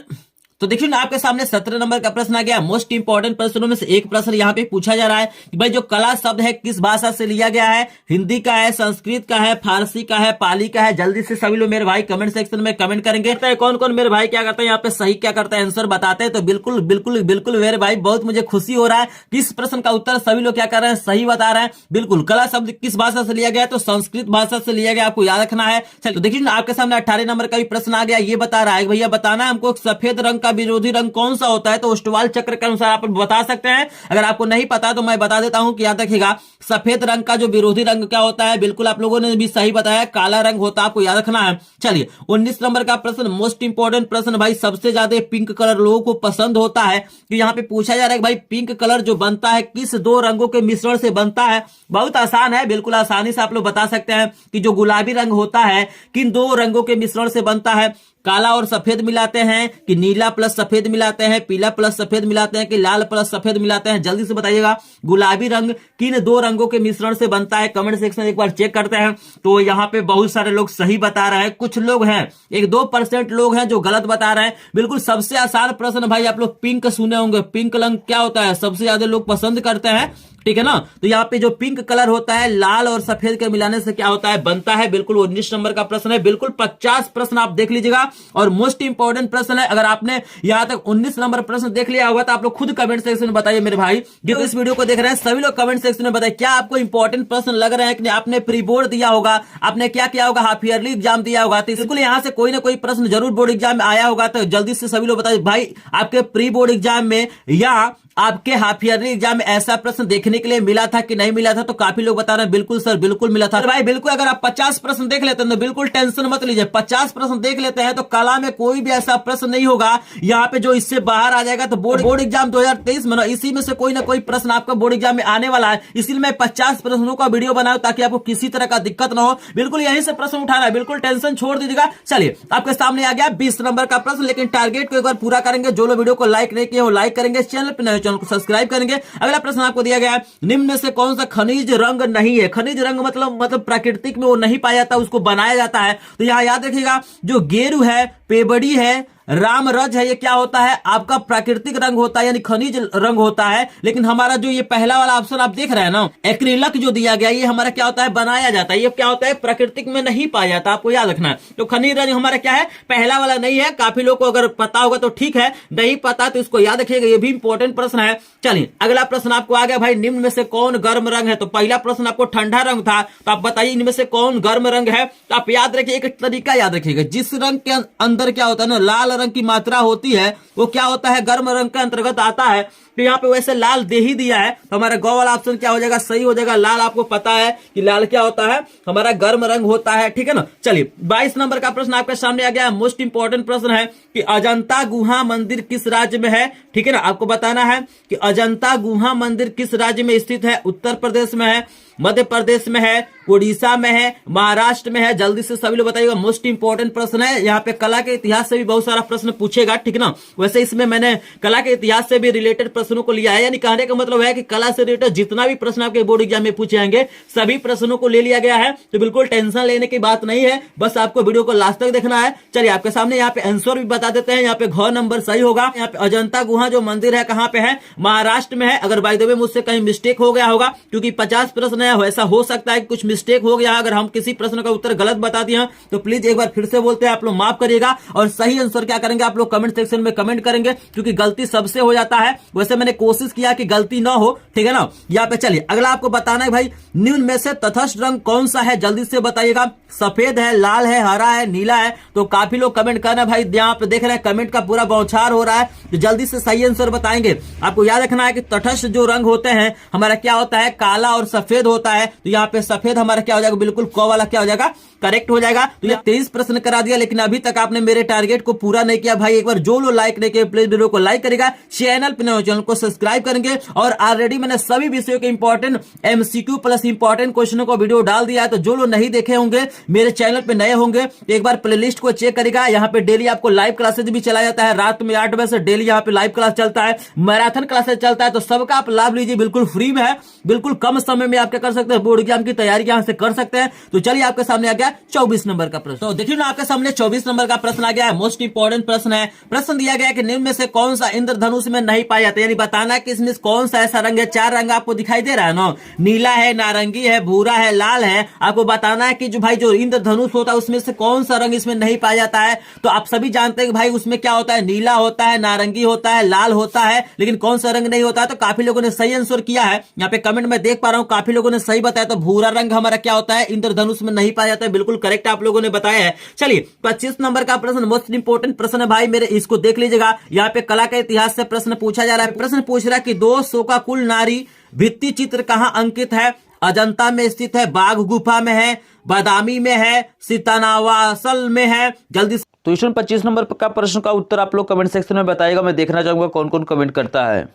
तो देखिए ना, आपके सामने 17 नंबर का प्रश्न आ गया। मोस्ट इंपॉर्टेंट प्रश्नों में से एक प्रश्न यहाँ पे पूछा जा रहा है कि भाई जो कला शब्द है किस भाषा से लिया गया है, हिंदी का है, संस्कृत का है, फारसी का है, पाली का है। जल्दी से सभी लोग मेरे भाई कमेंट सेक्शन में कमेंट करेंगे। तो कौन कौन मेरे भाई क्या करते हैं यहाँ पे सही क्या करते हैं, आंसर बताते हैं। तो बिल्कुल बिल्कुल बिल्कुल मेरे भाई, बहुत मुझे खुशी हो रहा है कि इस प्रश्न का उत्तर सभी लोग क्या कर रहे हैं, सही बता रहे हैं। बिल्कुल, कला शब्द किस भाषा से लिया गया है, तो संस्कृत भाषा से लिया गया, आपको याद रखना है। चलिए तो देखिए ना, आपके सामने 18 नंबर का भी प्रश्न आ गया। ये बता रहा है भैया बताना हमको सफेद रंग का विरोधी रंग कौन सा होता है। तो ओस्टवाल चक्र के अनुसार आप बता सकते हैं। अगर आपको नहीं पता तो मैं बता देता हूं कि याद रखिएगा, सफेद रंग का जो विरोधी रंग क्या होता है, बिल्कुल आप लोगों ने भी सही बताया, काला रंग होता है, आपको याद रखना है। चलिए 19 नंबर का प्रश्न, मोस्ट इंपोर्टेंट प्रश्न भाई, सबसे ज्यादा पिंक कलर लोगों को पसंद होता है। कि यहाँ पे पूछा जा रहा है कि भाई पिंक कलर जो बनता है किस दो रंगों के मिश्रण से बनता है। बहुत आसान है, बिल्कुल आसानी से आप लोग बता सकते हैं कि जो गुलाबी रंग होता है किन दो रंगों के मिश्रण से बनता है। काला और सफेद मिलाते हैं कि नीला प्लस सफेद मिलाते हैं, पीला प्लस सफेद मिलाते हैं कि लाल प्लस सफेद मिलाते हैं। जल्दी से बताइएगा, गुलाबी रंग किन दो रंगों के मिश्रण से बनता है। कमेंट सेक्शन एक बार चेक करते हैं। तो यहाँ पे बहुत सारे लोग सही बता रहे हैं, कुछ लोग हैं 1-2% लोग हैं जो गलत बता रहे हैं। बिल्कुल सबसे आसान प्रश्न भाई, आप लोग पिंक सुने होंगे। पिंक रंग क्या होता है, सबसे ज्यादा लोग पसंद करते हैं, ठीक है ना। तो यहाँ पे जो पिंक कलर होता है लाल और सफेद के मिलाने से क्या होता है, बनता है। बिल्कुल 19 नंबर का प्रश्न है। बिल्कुल 50 प्रश्न आप देख लीजिएगा और मोस्ट इंपॉर्टेंट प्रश्न है। अगर आपने यहाँ तक 19 नंबर प्रश्न देख लिया होगा तो आप लोग खुद कमेंट सेक्शन में बताइए मेरे भाई, जो इस वीडियो को देख रहे हैं सभी लोग कमेंट सेक्शन में बताइए क्या आपको इंपॉर्टेंट प्रश्न लग रहे हैं कि आपने प्री बोर्ड दिया होगा, आपने क्या किया होगा, हाफ ईयरली एग्जाम दिया होगा। तो बिल्कुल यहाँ से कोई ना कोई प्रश्न जरूर बोर्ड एग्जाम में आया होगा। तो जल्दी से सभी लोग बताइए भाई, आपके प्री बोर्ड एग्जाम में या आपके हाफ ईयरली एग्जाम में ऐसा प्रश्न देखने के लिए मिला था कि नहीं मिला था। तो काफी लोग बता रहे हैं बिल्कुल सर बिल्कुल मिला था। भाई बिल्कुल, अगर आप 50 प्रश्न देख लेते हैं तो बिल्कुल टेंशन मत लीजिए। 50 प्रश्न देख लेते हैं तो कला में कोई भी ऐसा प्रश्न नहीं होगा यहाँ पे जो इससे बाहर आ जाएगा। तो बोर्ड एग्जाम 2023 में इसी में से कोई ना कोई प्रश्न आपका बोर्ड एग्जाम में आने वाला है। इसीलिए मैं 50 प्रश्नों का वीडियो बनाऊं ताकि आपको किसी तरह का दिक्कत ना हो। बिल्कुल यहीं से प्रश्न उठाना है, बिल्कुल टेंशन छोड़ दीजिएगा। चलिए आपके सामने आ गया 20 नंबर का प्रश्न, लेकिन टारगेट को एक बार पूरा करेंगे। जो लोग वीडियो को लाइक नहीं किए वो लाइक करेंगे, चैनल पर नए चैनल को सब्सक्राइब करेंगे। अगला प्रश्न आपको दिया गया है, निम्न में से कौन सा खनिज रंग नहीं है। खनिज रंग मतलब प्राकृतिक में वो नहीं पाया जाता, उसको बनाया जाता है। तो यहां याद रखिएगा, जो गेरू है, पेबड़ी है, रामरज है, ये क्या होता है, आपका प्राकृतिक रंग होता है, यानी खनिज रंग होता है। लेकिन हमारा जो ये पहला वाला ऑप्शन आप देख रहे हैं ना, एक्रिलिक जो दिया गया, ये हमारा क्या होता है, बनाया जाता है। ये क्या होता है, प्राकृतिक में नहीं पाया जाता, आपको याद रखना है। तो खनिज रंग हमारा क्या है, पहला वाला नहीं है। काफी लोग को अगर पता होगा तो ठीक है, नहीं पता तो इसको याद रखिएगा, ये भी इंपॉर्टेंट प्रश्न है। चलिए अगला प्रश्न आपको आ गया भाई, निम्न में से कौन गर्म रंग है। तो पहला प्रश्न आपको ठंडा रंग था, तो आप बताइए इनमें से कौन गर्म रंग है। तो आप याद रखिए, एक तरीका याद रखिएगा, जिस रंग के अंदर क्या होता है ना, लाल रंग की मात्रा होती है, वो क्या होता है, गर्म रंग के अंतर्गत आता है। तो यहाँ पे वैसे लाल दे ही दिया है, तो हमारा गौ वाला ऑप्शन क्या हो जाएगा, सही हो जाएगा। लाल आपको पता है कि लाल क्या होता है, हमारा गर्म रंग होता है, ठीक है ना। चलिए 22 नंबर का प्रश्न आपके सामने आ गया। मोस्ट इंपॉर्टेंट प्रश्न है कि अजंता गुहा मंदिर किस राज्य में है, ठीक है ना। आपको बताना है कि अजंता गुहा मंदिर किस राज्य में स्थित है। उत्तर प्रदेश में है, मध्य प्रदेश में है, उड़ीसा में है, महाराष्ट्र में है। जल्दी से सभी लोग बताइएगा, मोस्ट इंपॉर्टेंट प्रश्न है। यहाँ पे कला के इतिहास से भी बहुत सारा प्रश्न पूछेगा, ठीक ना। वैसे इसमें मैंने कला के इतिहास से भी रिलेटेड प्रश्नों को लिया है, यानी कहने का मतलब है कि कला से रिलेटेड जितना भी प्रश्न आपके बोर्ड एग्जाम में पूछे जाएंगे सभी प्रश्नों को ले लिया गया है। तो बिल्कुल टेंशन लेने की बात नहीं है, बस आपको वीडियो को लास्ट तक देखना है। चलिए आपके सामने यहाँ पे आंसर भी बता देते हैं। यहाँ पे घ नंबर सही होगा। यहाँ पे अजंता गुहा जो मंदिर है कहाँ पे है, महाराष्ट्र में है। अगर बाय द वे मुझसे कहीं मिस्टेक हो गया होगा, क्योंकि 50 प्रश्न है, वैसा हो सकता है कि कुछ मिस्टेक हो गया। अगर हम किसी प्रश्न का उत्तर गलत बता दिए तो प्लीज एक बार फिर से बोलते हैं, आप लोग माफ करिएगा। और सही आंसर क्या करेंगे, आप लोग कमेंट सेक्शन में कमेंट करेंगे, क्योंकि गलती सबसे हो जाता है। वैसे वैसे मैंने कोशिश किया कि गलती ना हो, ठीक है ना। यहाँ पे चलिए अगला आपको बताना है भाई, निम्न में से तटस्थ रंग कौन सा है, जल्दी से बताइएगा। सफेद है, लाल है, हरा है, नीला है। तो काफी लोग कमेंट कर रहे हैं भाई, यहाँ पे देख रहे हैं कमेंट का पूरा बौछार हो रहा है, तो जल्दी से सही आंसर बताएंगे। आपको याद रखना है कि तटस्थ जो रंग होते हैं हमारा क्या होता है, काला और सफेद होता है। तो यहाँ पे सफेद हमारा क्या हो जाएगा, बिल्कुल क वाला क्या हो जाएगा, करेक्ट हो जाएगा। तो ये 23 प्रश्न करा दिया, लेकिन अभी तक आपने मेरे टारगेट को पूरा नहीं किया भाई। एक बार जो लोग लाइक नहीं किए प्लीज वीडियो को लाइक करेगा, चैनल को सब्सक्राइब करेंगे। और ऑलरेडी मैंने सभी विषयों के इंपॉर्टेंट एमसीक्यू प्लस इंपॉर्टेंट क्वेश्चनों को वीडियो डाल दिया है। तो जो लोग नहीं देखे होंगे, मेरे चैनल पे नए होंगे, एक बार प्लेलिस्ट को चेक करेगा। यहाँ पे डेली आपको लाइव क्लासेज भी चला जाता है, रात में 8 बजे से डेली यहाँ पे लाइव क्लास चलता है, मैराथन क्लासेज चलता है। तो सबका आप लाभ लीजिए, बिल्कुल फ्री में है, बिल्कुल कम समय में आप क्या कर सकते हैं, बोर्ड एग्जाम की तैयारी यहाँ से कर सकते हैं। तो चलिए आपके सामने आ गया 24 नंबर का प्रश्न। तो देखिए ना, आपके सामने 24 नंबर का प्रश्न आ गया है, मोस्ट इंपोर्टेंट प्रश्न है। प्रश्न दिया गया कि निम्न में से कौन सा इंद्रधनुष में नहीं पाया जाता, यानी बताना कि इसमें कौन सा ऐसा रंग है। 4 रंग आपको दिखाई दे रहा है ना, नीला है, नारंगी है, भूरा है, लाल है। आपको बताना है कि जो भाई जो इंद्रधनुष होता है उसमें से कौन सा रंग इसमें नहीं पाया जाता है। तो आप सभी जानते हैं कि भाई उसमें क्या होता है, नीला होता है, नारंगी होता है, लाल होता है, लेकिन कौन सा रंग नहीं होता है। तो काफी लोगों ने सही आंसर किया है, यहाँ पे कमेंट में देख पा रहा हूं काफी लोगों ने सही बताया। तो भूरा रंग हमारा क्या होता है, इंद्रधनुष में नहीं पाया जाता है, बिल्कुल करेक्ट आप लोगों ने बताया है। चलिए 25 नंबर का प्रश्न मोस्ट इंपोर्टेंट प्रश्न है भाई मेरे, इसको देख लीजिएगा। यहाँ पे कला के इतिहास से प्रश्न पूछा जा रहा है। प्रश्न पूछ रहा है कि 200 का कुल नारी भित्ति चित्र कहां अंकित है। अजंता में स्थित है, बाघ गुफा में है, बादामी में है, सीतानावासल में है। जल्दी तो इस 25 नंबर का प्रश्न का उत्तर आप लोग कमेंट सेक्शन में बताइएगा। मैं देखना चाहूंगा कौन कौन कमेंट करता है।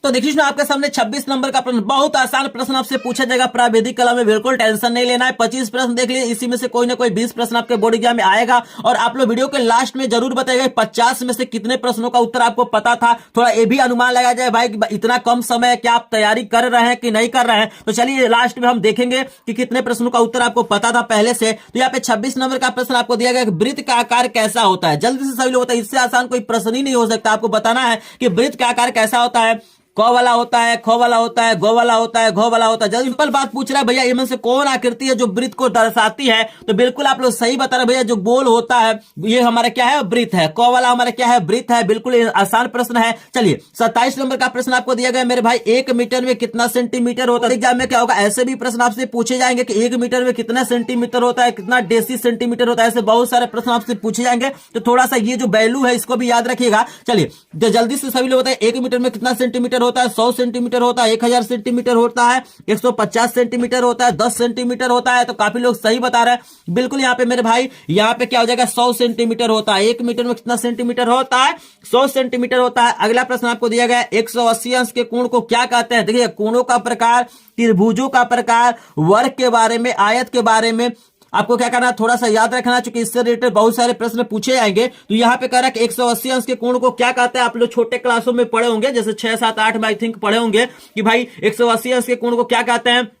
तो देखिए आपके सामने 26 नंबर का प्रश्न, बहुत आसान प्रश्न आपसे पूछा जाएगा प्राविधिक कला में, बिल्कुल टेंशन नहीं लेना है। 25 प्रश्न देख लिए, इसी में से कोई ना कोई 20 प्रश्न आपके बोर्ड एग्जाम में आएगा। और आप लोग वीडियो के लास्ट में जरूर बताइएगा 50 में से कितने प्रश्नों का उत्तर आपको पता था। थोड़ा ये भी अनुमान लगा जाए भाई कि इतना कम समय है, क्या आप तैयारी कर रहे हैं कि नहीं कर रहे हैं। तो चलिए लास्ट में हम देखेंगे कि कितने प्रश्नों का उत्तर आपको पता था पहले से। तो यहाँ पे 26 नंबर का प्रश्न आपको दिया गया, वृत्त का आकार कैसा होता है। जल्दी से सभी लोग बताइए, इससे आसान कोई प्रश्न ही नहीं हो सकता। आपको बताना है कि वृत्त का आकार कैसा होता है। क वाला होता है, ख वाला होता है, गो वाला होता है, घ वाला होता है। जल्दी सिंपल बात पूछ रहा है भैया, इनमें से कौन आकृति है जो वृत्त को दर्शाती है। तो बिल्कुल आप लोग सही बता रहे भैया, जो गोल होता है ये हमारा क्या है, वृत्त है। क वाला हमारा क्या है, वृत्त है। बिल्कुल आसान प्रश्न है। चलिए 27 नंबर का प्रश्न आपको दिया गया मेरे भाई, 1 मीटर में कितना सेंटीमीटर होता है। एग्जाम में क्या होगा, ऐसे भी प्रश्न आपसे पूछे जाएंगे कि 1 मीटर में कितना सेंटीमीटर होता है, कितना डेसी सेंटीमीटर होता है। ऐसे बहुत सारे प्रश्न आपसे पूछे जाएंगे। तो थोड़ा सा ये जो वैल्यू है इसको भी याद रखिएगा। चलिए तो जल्दी से सभी लोग बताए, 1 मीटर में कितना सेंटीमीटर होता है। 100 सेंटीमीटर होता है, 1000 सेंटीमीटर होता है, 150 सेंटीमीटर होता है, 10 सेंटीमीटर होता है। तो काफी लोग सही बता रहे हैं। बिल्कुल यहाँ पे मेरे भाई, यहाँ पे क्या हो जाएगा, 100 सेंटीमीटर होता है। 1 मीटर में कितना सेंटीमीटर होता है, 100 सेंटीमीटर होता है। अगला प्रश्न आपको दिया गया, 180 अंश के कोण को क्या कहते हैं। देखिए कोणों का प्रकार, त्रिभुजों का प्रकार, वर्ग के बारे में, आयत के बारे में आपको क्या करना है, थोड़ा सा याद रखना, क्योंकि इससे रिलेटेड बहुत सारे प्रश्न पूछे जाएंगे। तो यहाँ पे कह रहा है कि 180 अंश के कोण को क्या कहते हैं। आप लोग छोटे क्लासों में पढ़े होंगे, जैसे 6, 7, 8 में आई थिंक पढ़े होंगे कि भाई 180 अंश के कोण को क्या कहते हैं।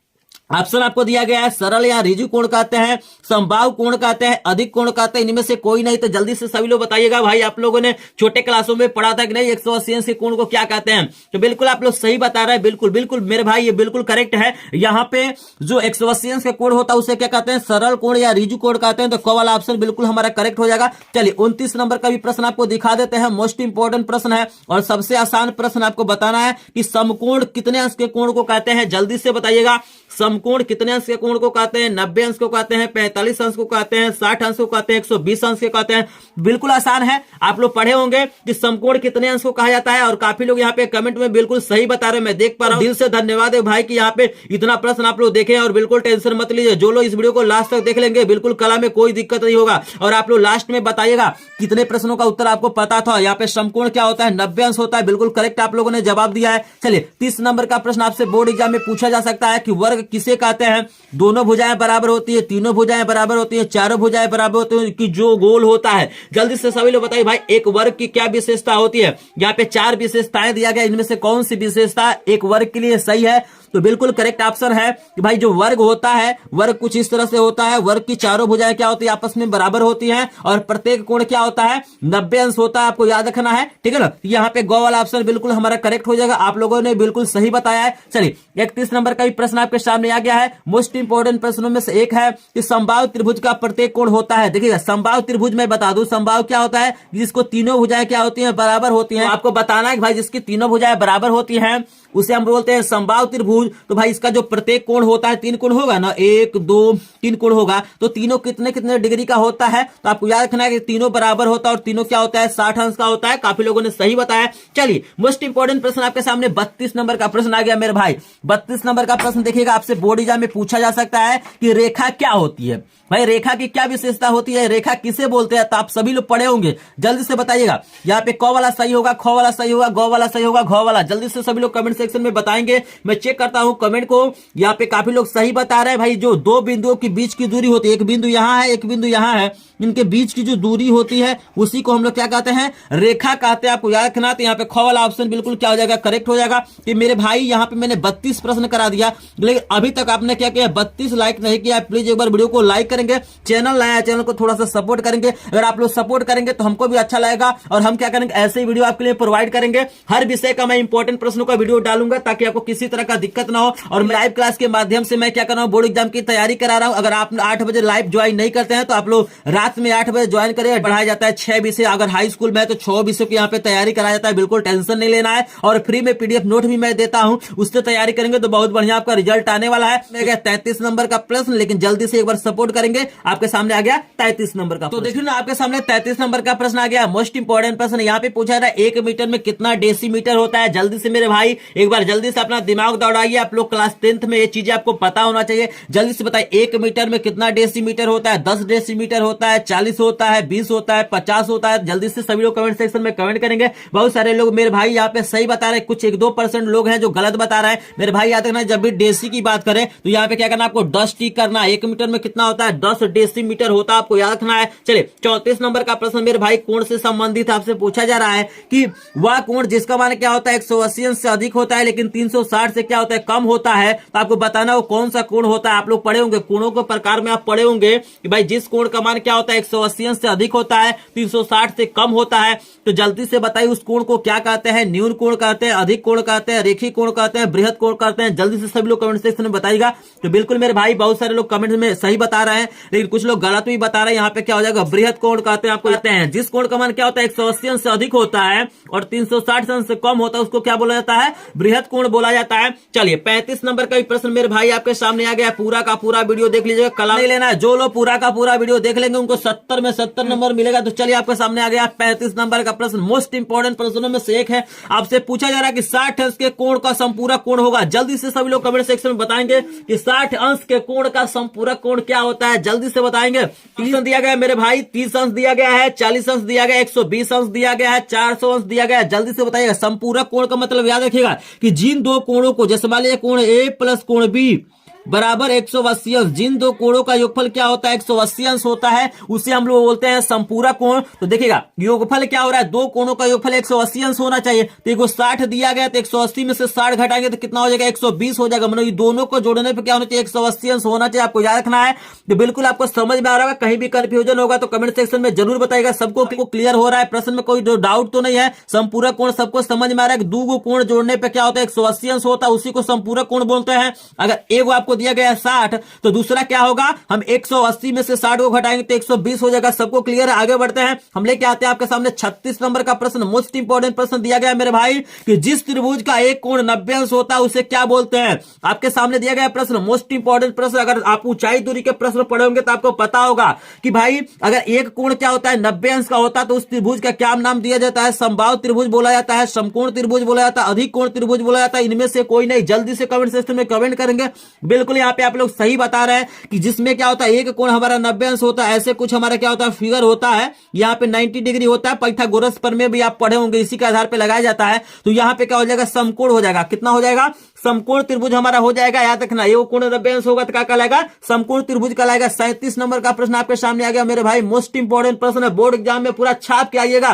ऑप्शन आपको दिया गया है, सरल या ऋजु कोण कहते हैं, समबाहु कोण कहते हैं, अधिक कोण कहते हैं। इनमें से कोई नहीं। तो जल्दी से सभी लोग बताइएगा भाई, आप लोगों ने छोटे क्लासों में पढ़ा था कि नहीं 180 अंश के कोण को क्या कहते हैं। तो बिल्कुल आप लोग सही बता रहे हैं, बिल्कुल बिल्कुल मेरे भाई ये बिल्कुल करेक्ट है। यहाँ पे जो 180 अंश का कोण होता है उसे क्या कहते हैं, सरल कोण या ऋजु कोण कहते हैं। तो क वाला ऑप्शन बिल्कुल हमारा करेक्ट हो जाएगा। चलिए 29 नंबर का भी प्रश्न आपको दिखा देते हैं, मोस्ट इंपोर्टेंट प्रश्न है और सबसे आसान प्रश्न आपको बताना है कि समकोण कितने अंश के कोण को कहते हैं। जल्दी से बताइएगा, समकोण कितने अंश के कोण को कहते हैं। 90 अंश को कहते हैं, 45 अंश को कहते हैं, 60 अंश को कहते हैं, 120 अंश के कहते हैं। बिल्कुल आसान है, आप लोग पढ़े होंगे कि समकोण कितने अंश को कहा जाता है। और काफी लोग यहाँ पे कमेंट में बिल्कुल सही बता रहे हैं, मैं देख पा रहा हूँ। दिल से धन्यवाद है भाई कि यहाँ पे इतना प्रश्न आप लोग देखे। और बिल्कुल टेंशन मत लीजिए, जो लोग इस वीडियो को लास्ट तक देख लेंगे बिल्कुल कला में कोई दिक्कत नहीं होगा। और आप लोग लास्ट में बताइएगा कितने प्रश्नों का उत्तर आपको पता था। यहाँ पे समकोण क्या होता है, 90 अंश होता है। बिल्कुल करेक्ट आप लोगों ने जवाब दिया है। चलिए 30 नंबर का प्रश्न आपसे बोर्ड एग्जाम में पूछा जा सकता है कि वर्ग किसे कहते हैं। दोनों भुजाएं बराबर होती है, तीनों भुजाएं बराबर होती है, चारों भुजाएं बराबर होती है कि जो गोल होता है। जल्दी से सभी लोग बताइए भाई, एक वर्ग की क्या विशेषता होती है। यहाँ पे 4 विशेषताएं दिया गया, इनमें से कौन सी विशेषता एक वर्ग के लिए सही है। तो बिल्कुल करेक्ट ऑप्शन है कि भाई जो वर्ग होता है, वर्ग कुछ इस तरह से होता है। वर्ग की चारों भुजाएं क्या होती है, आपस में बराबर होती हैं, और प्रत्येक कोण क्या होता है, 90 अंश होता है। आपको याद रखना है, ठीक है ना। यहाँ पे गो वाला ऑप्शन बिल्कुल हमारा करेक्ट हो जाएगा। आप लोगों ने बिल्कुल सही बताया है। चलिए 31 नंबर का भी प्रश्न आपके सामने आ गया है। मोस्ट इंपोर्टेंट प्रश्नों में से एक है कि समबाहु त्रिभुज का प्रत्येक कोण होता है। देखिएगा, समबाहु त्रिभुज में बता दूं, समबाहु क्या होता है, जिसको तीनों भुजाएं क्या होती हैं, बराबर होती हैं। आपको बताना है कि भाई जिसकी तीनों भुजाएं बराबर होती हैं उसे हम बोलते हैं समबाहु त्रिभुज। तो भाई इसका जो प्रत्येक कोण होता है, 3 कोण होगा ना, 1 2 3 कोण होगा। तो तीनों कितने कितने डिग्री का होता है, तो आपको याद रखना है कि तीनों बराबर होता है, और तीनों क्या होता है, 60 अंश का होता है। काफी लोगों ने सही बताया। चलिए मोस्ट इंपोर्टेंट प्रश्न आपके सामने 32 नंबर का प्रश्न आ गया मेरे भाई। 32 नंबर का प्रश्न देखिएगा, आपसे बोर्ड एग्जाम में पूछा जा सकता है कि रेखा क्या होती है। भाई रेखा की क्या विशेषता होती है, रेखा किसे बोलते हैं, तो आप सभी लोग पढ़े होंगे, जल्दी से बताइएगा। यहाँ पे क वाला सही होगा, ख वाला सही होगा, गौ वाला सही होगा, घ वाला, जल्दी से सभी लोग कमेंट सेक्शन में बताएंगे। मैं चेक करता हूं कमेंट को। यहाँ पे काफी लोग सही बता रहे हैं। भाई जो दो बिंदुओं के बीच की दूरी होती है, एक बिंदु यहाँ है, एक बिंदु यहाँ है, इनके बीच की जो दूरी होती है उसी को हम लोग क्या कहते हैं, रेखा कहते हैं। आपको याद रखना। तो यहाँ पे ख वाला ऑप्शन बिल्कुल क्या हो जाएगा, करेक्ट हो जाएगा। कि मेरे भाई यहाँ पे मैंने 32 प्रश्न करा दिया, लेकिन अभी तक आपने क्या किया, 32 लाइक नहीं किया। प्लीज एक बार वीडियो को लाइक करेंगे, चैनल नया है, चैनल को थोड़ा सा सपोर्ट करेंगे। अगर आप लोग सपोर्ट करेंगे तो हमको भी अच्छा लगेगा, और हम क्या करेंगे, ऐसे ही वीडियो आपके लिए प्रोवाइड करेंगे। हर विषय का मैं इंपॉर्टेंट प्रश्नों का वीडियो डालूंगा ताकि आपको किसी तरह का दिक्कत ना हो। और लाइव क्लास के माध्यम से मैं क्या कर रहा हूँ, बोर्ड एग्जाम की तैयारी करा रहा हूँ। अगर आप 8 बजे लाइव ज्वाइन नहीं करते हैं तो आप लोग रात में 8 बजे ज्वाइन करें। पढ़ाया जाता है 6 विषय, अगर हाई स्कूल में है तो 6 विषयों की यहाँ पे तैयारी कराया जाता है। बिल्कुल टेंशन नहीं लेना है, और फ्री में पीडीएफ नोट भी मैं देता हूँ, उससे तैयारी करेंगे तो बहुत बढ़िया आपका रिजल्ट आने वाला है। 33 नंबर का प्रश्न, लेकिन जल्दी से एक बार सपोर्ट करेंगे। आपके सामने आ गया 33 नंबर का। तो देखिए ना, आपके सामने 33 नंबर का प्रश्न आ गया। मोस्ट इंपोर्टेंट प्रश्न यहाँ पे पूछा रहा है, 1 मीटर में कितना डेसीमीटर होता है। जल्दी से मेरे भाई एक बार जल्दी से अपना दिमाग दौड़ाइए। आप लोग क्लास 10th में ये चीजें आपको पता होना चाहिए। जल्दी से बताइए, 1 मीटर में कितना डेसीमीटर होता है। 10 डेसीमीटर होता है, 40 होता है, 20 होता है, 50 होता है। जल्दी से सभी लोग कमेंट सेक्शन में कमेंट करेंगे। बहुत सारे लोग मेरे भाई यहाँ पे सही बता रहे हैं, कुछ 1-2% लोग हैं जो गलत बता रहे हैं। मेरे भाई याद रखना, जब भी डेसी की बात करें तो यहाँ पे क्या करना, आपको 10 टिक करना है। 1 मीटर में कितना होता है, 10 डेसीमीटर होता है, आपको याद रखना है। चलिए 34 नंबर का प्रश्न मेरे भाई कोण से संबंधित आपसे पूछा जा रहा है कि वह कोण जिसका मान क्या होता है, 180 अंश से अधिक होता है लेकिन 360 से क्या होता है, कम होता है। तो आपको बताना वो कौन सा कोण होता है। आप लोग पढ़े होंगे, कोणों के प्रकार में आप पढ़े होंगे कि भाई जिस कोण का मान क्या होता है, 180 अंश से अधिक होता है, 360 से कम होता है। तो जल्दी से बताइए उस कोण को क्या कहते हैं। न्यून कोण कहते हैं, अधिक कोण कहते हैं, रेखी कोण कहते हैं, बृहद कोण कहते हैं। जल्दी से सभी लोग कमेंट सेक्शन में बताइएगा। तो बिल्कुल मेरे भाई बहुत सारे लोग कमेंट में सही बता रहे हैं, लेकिन कुछ लोग गलत भी बता रहे हैं। यहाँ पे क्या हो जाएगा, बृहद कोण कहते हैं। आपको कहते हैं जिस कोण का मान क्या होता है, 180 अंश से अधिक होता है और 360 अंश से कम होता है, उसको क्या बोला जाता है, बृहद कोण बोला जाता है। चलिए 35 नंबर का भी प्रश्न मेरे भाई आपके सामने आ गया। पूरा का पूरा वीडियो देख लीजिएगा, कला नहीं लेना है। जो लोग पूरा का पूरा वीडियो देख लेंगे उनको 70 में 70 नंबर मिलेगा। तो चलिए आपके सामने आ गया 35 नंबर का प्रश्न। मोस्ट इंपोर्टेंट प्रश्नों में से एक है। आपसे पूछा जा रहा है कि 60 अंश के कोण का समपूरक कोण होगा। जल्दी से सभी लोग कमेंट सेक्शन में बताएंगे कि 60 अंश के कोण का समपूरक कोण क्या होता है। जल्दी से बताएंगे। 30 अंश दिया गया मेरे भाई, 30 अंश दिया गया है, 40 अंश दिया गया, 120 अंश दिया गया है, 400 अंश दिया गया है। जल्दी से बताइएगा। संपूरक कोण का मतलब याद रखिएगा कि जिन दो कोणों को, जैसे मान लीजिए कोण ए प्लस कोण बी बराबर 180 अंश, जिन दो कोणों का योगफल क्या होता है, 180 अंश होता है, उसे हम लोग बोलते हैं संपूरक कोण। तो देखिएगा योगफल क्या हो रहा है, दो कोणों का योगफल 180 अंश होना चाहिए। तो एक 60 दिया गया, तो 180 में से 60 घटाएंगे तो कितना हो जाएगा, 120 हो जाएगा। मतलब ये दोनों को जोड़ने पे क्या होना चाहिए, 180 अंश होना चाहिए। आपको याद रखना है। तो बिल्कुल आपको समझ में आ रहा होगा। कहीं भी कंफ्यूजन होगा तो कमेंट सेक्शन में जरूर बताइएगा। सबको क्लियर हो रहा है, प्रश्न में कोई डाउट तो नहीं है। संपूरक कोण सबको समझ में आ रहा है कि दो कोण जोड़ने पे क्या होता है, 180 अंश होता है, उसी को संपूरक कोण बोलते हैं। अगर एक आपको दिया गया है 60, तो दूसरा क्या होगा, हम 180 में से 60 को घटाएंगे तो 120 हो जाएगा। सबको क्लियर है। आगे बढ़ते हैं, हम लेके आते हैं आपके सामने 36 नंबर का प्रश्न। मोस्ट इंपोर्टेंट प्रश्न दिया गया है मेरे भाई कि जिस त्रिभुज का एक कोण 90 अंश होता है उसे क्या बोलते हैं। आपके सामने दिया गया प्रश्न, मोस्ट इंपोर्टेंट प्रश्न। अगर आप ऊंचाई दूरी के प्रश्न पढ़े होंगे तो आपको पता होगा कि भाई अगर एक कोण क्या होता है, 90 अंश का होता है, तो उस त्रिभुज का क्या नाम दिया जाता है, समबाहु त्रिभुज बोला जाता है, समकोण त्रिभुज बोला जाता है, अधिक कोण त्रिभुज बोला जाता है। इनमें से कोई नहीं। जल्दी से कमेंट सेक्शन में कमेंट करेंगे। बिल्कुल यहाँ पे आप लोग सही बता रहे हैं कि जिसमें क्या होता है, एक कोण हमारा 90 अंश होता है। ऐसे कुछ हमारा क्या होता है, फिगर होता है, यहाँ पे 90 डिग्री होता है। पाइथागोरस पर में भी आप पढ़े होंगे, इसी के आधार पे लगाया जाता है। तो यहाँ पे क्या हो जाएगा, समकोण हो जाएगा। कितना हो जाएगा, समकोण त्रिभुज हमारा हो जाएगा। याद रखना ये कोण 90 अंश होगा तो क्या कहलाएगा, समकोण त्रिभुज कहलाएगा। 37 नंबर का प्रश्न आपके सामने आ गया मेरे भाई, मोस्ट इंपोर्टेंट प्रश्न है, बोर्ड एग्जाम में पूरा छाप के आइएगा।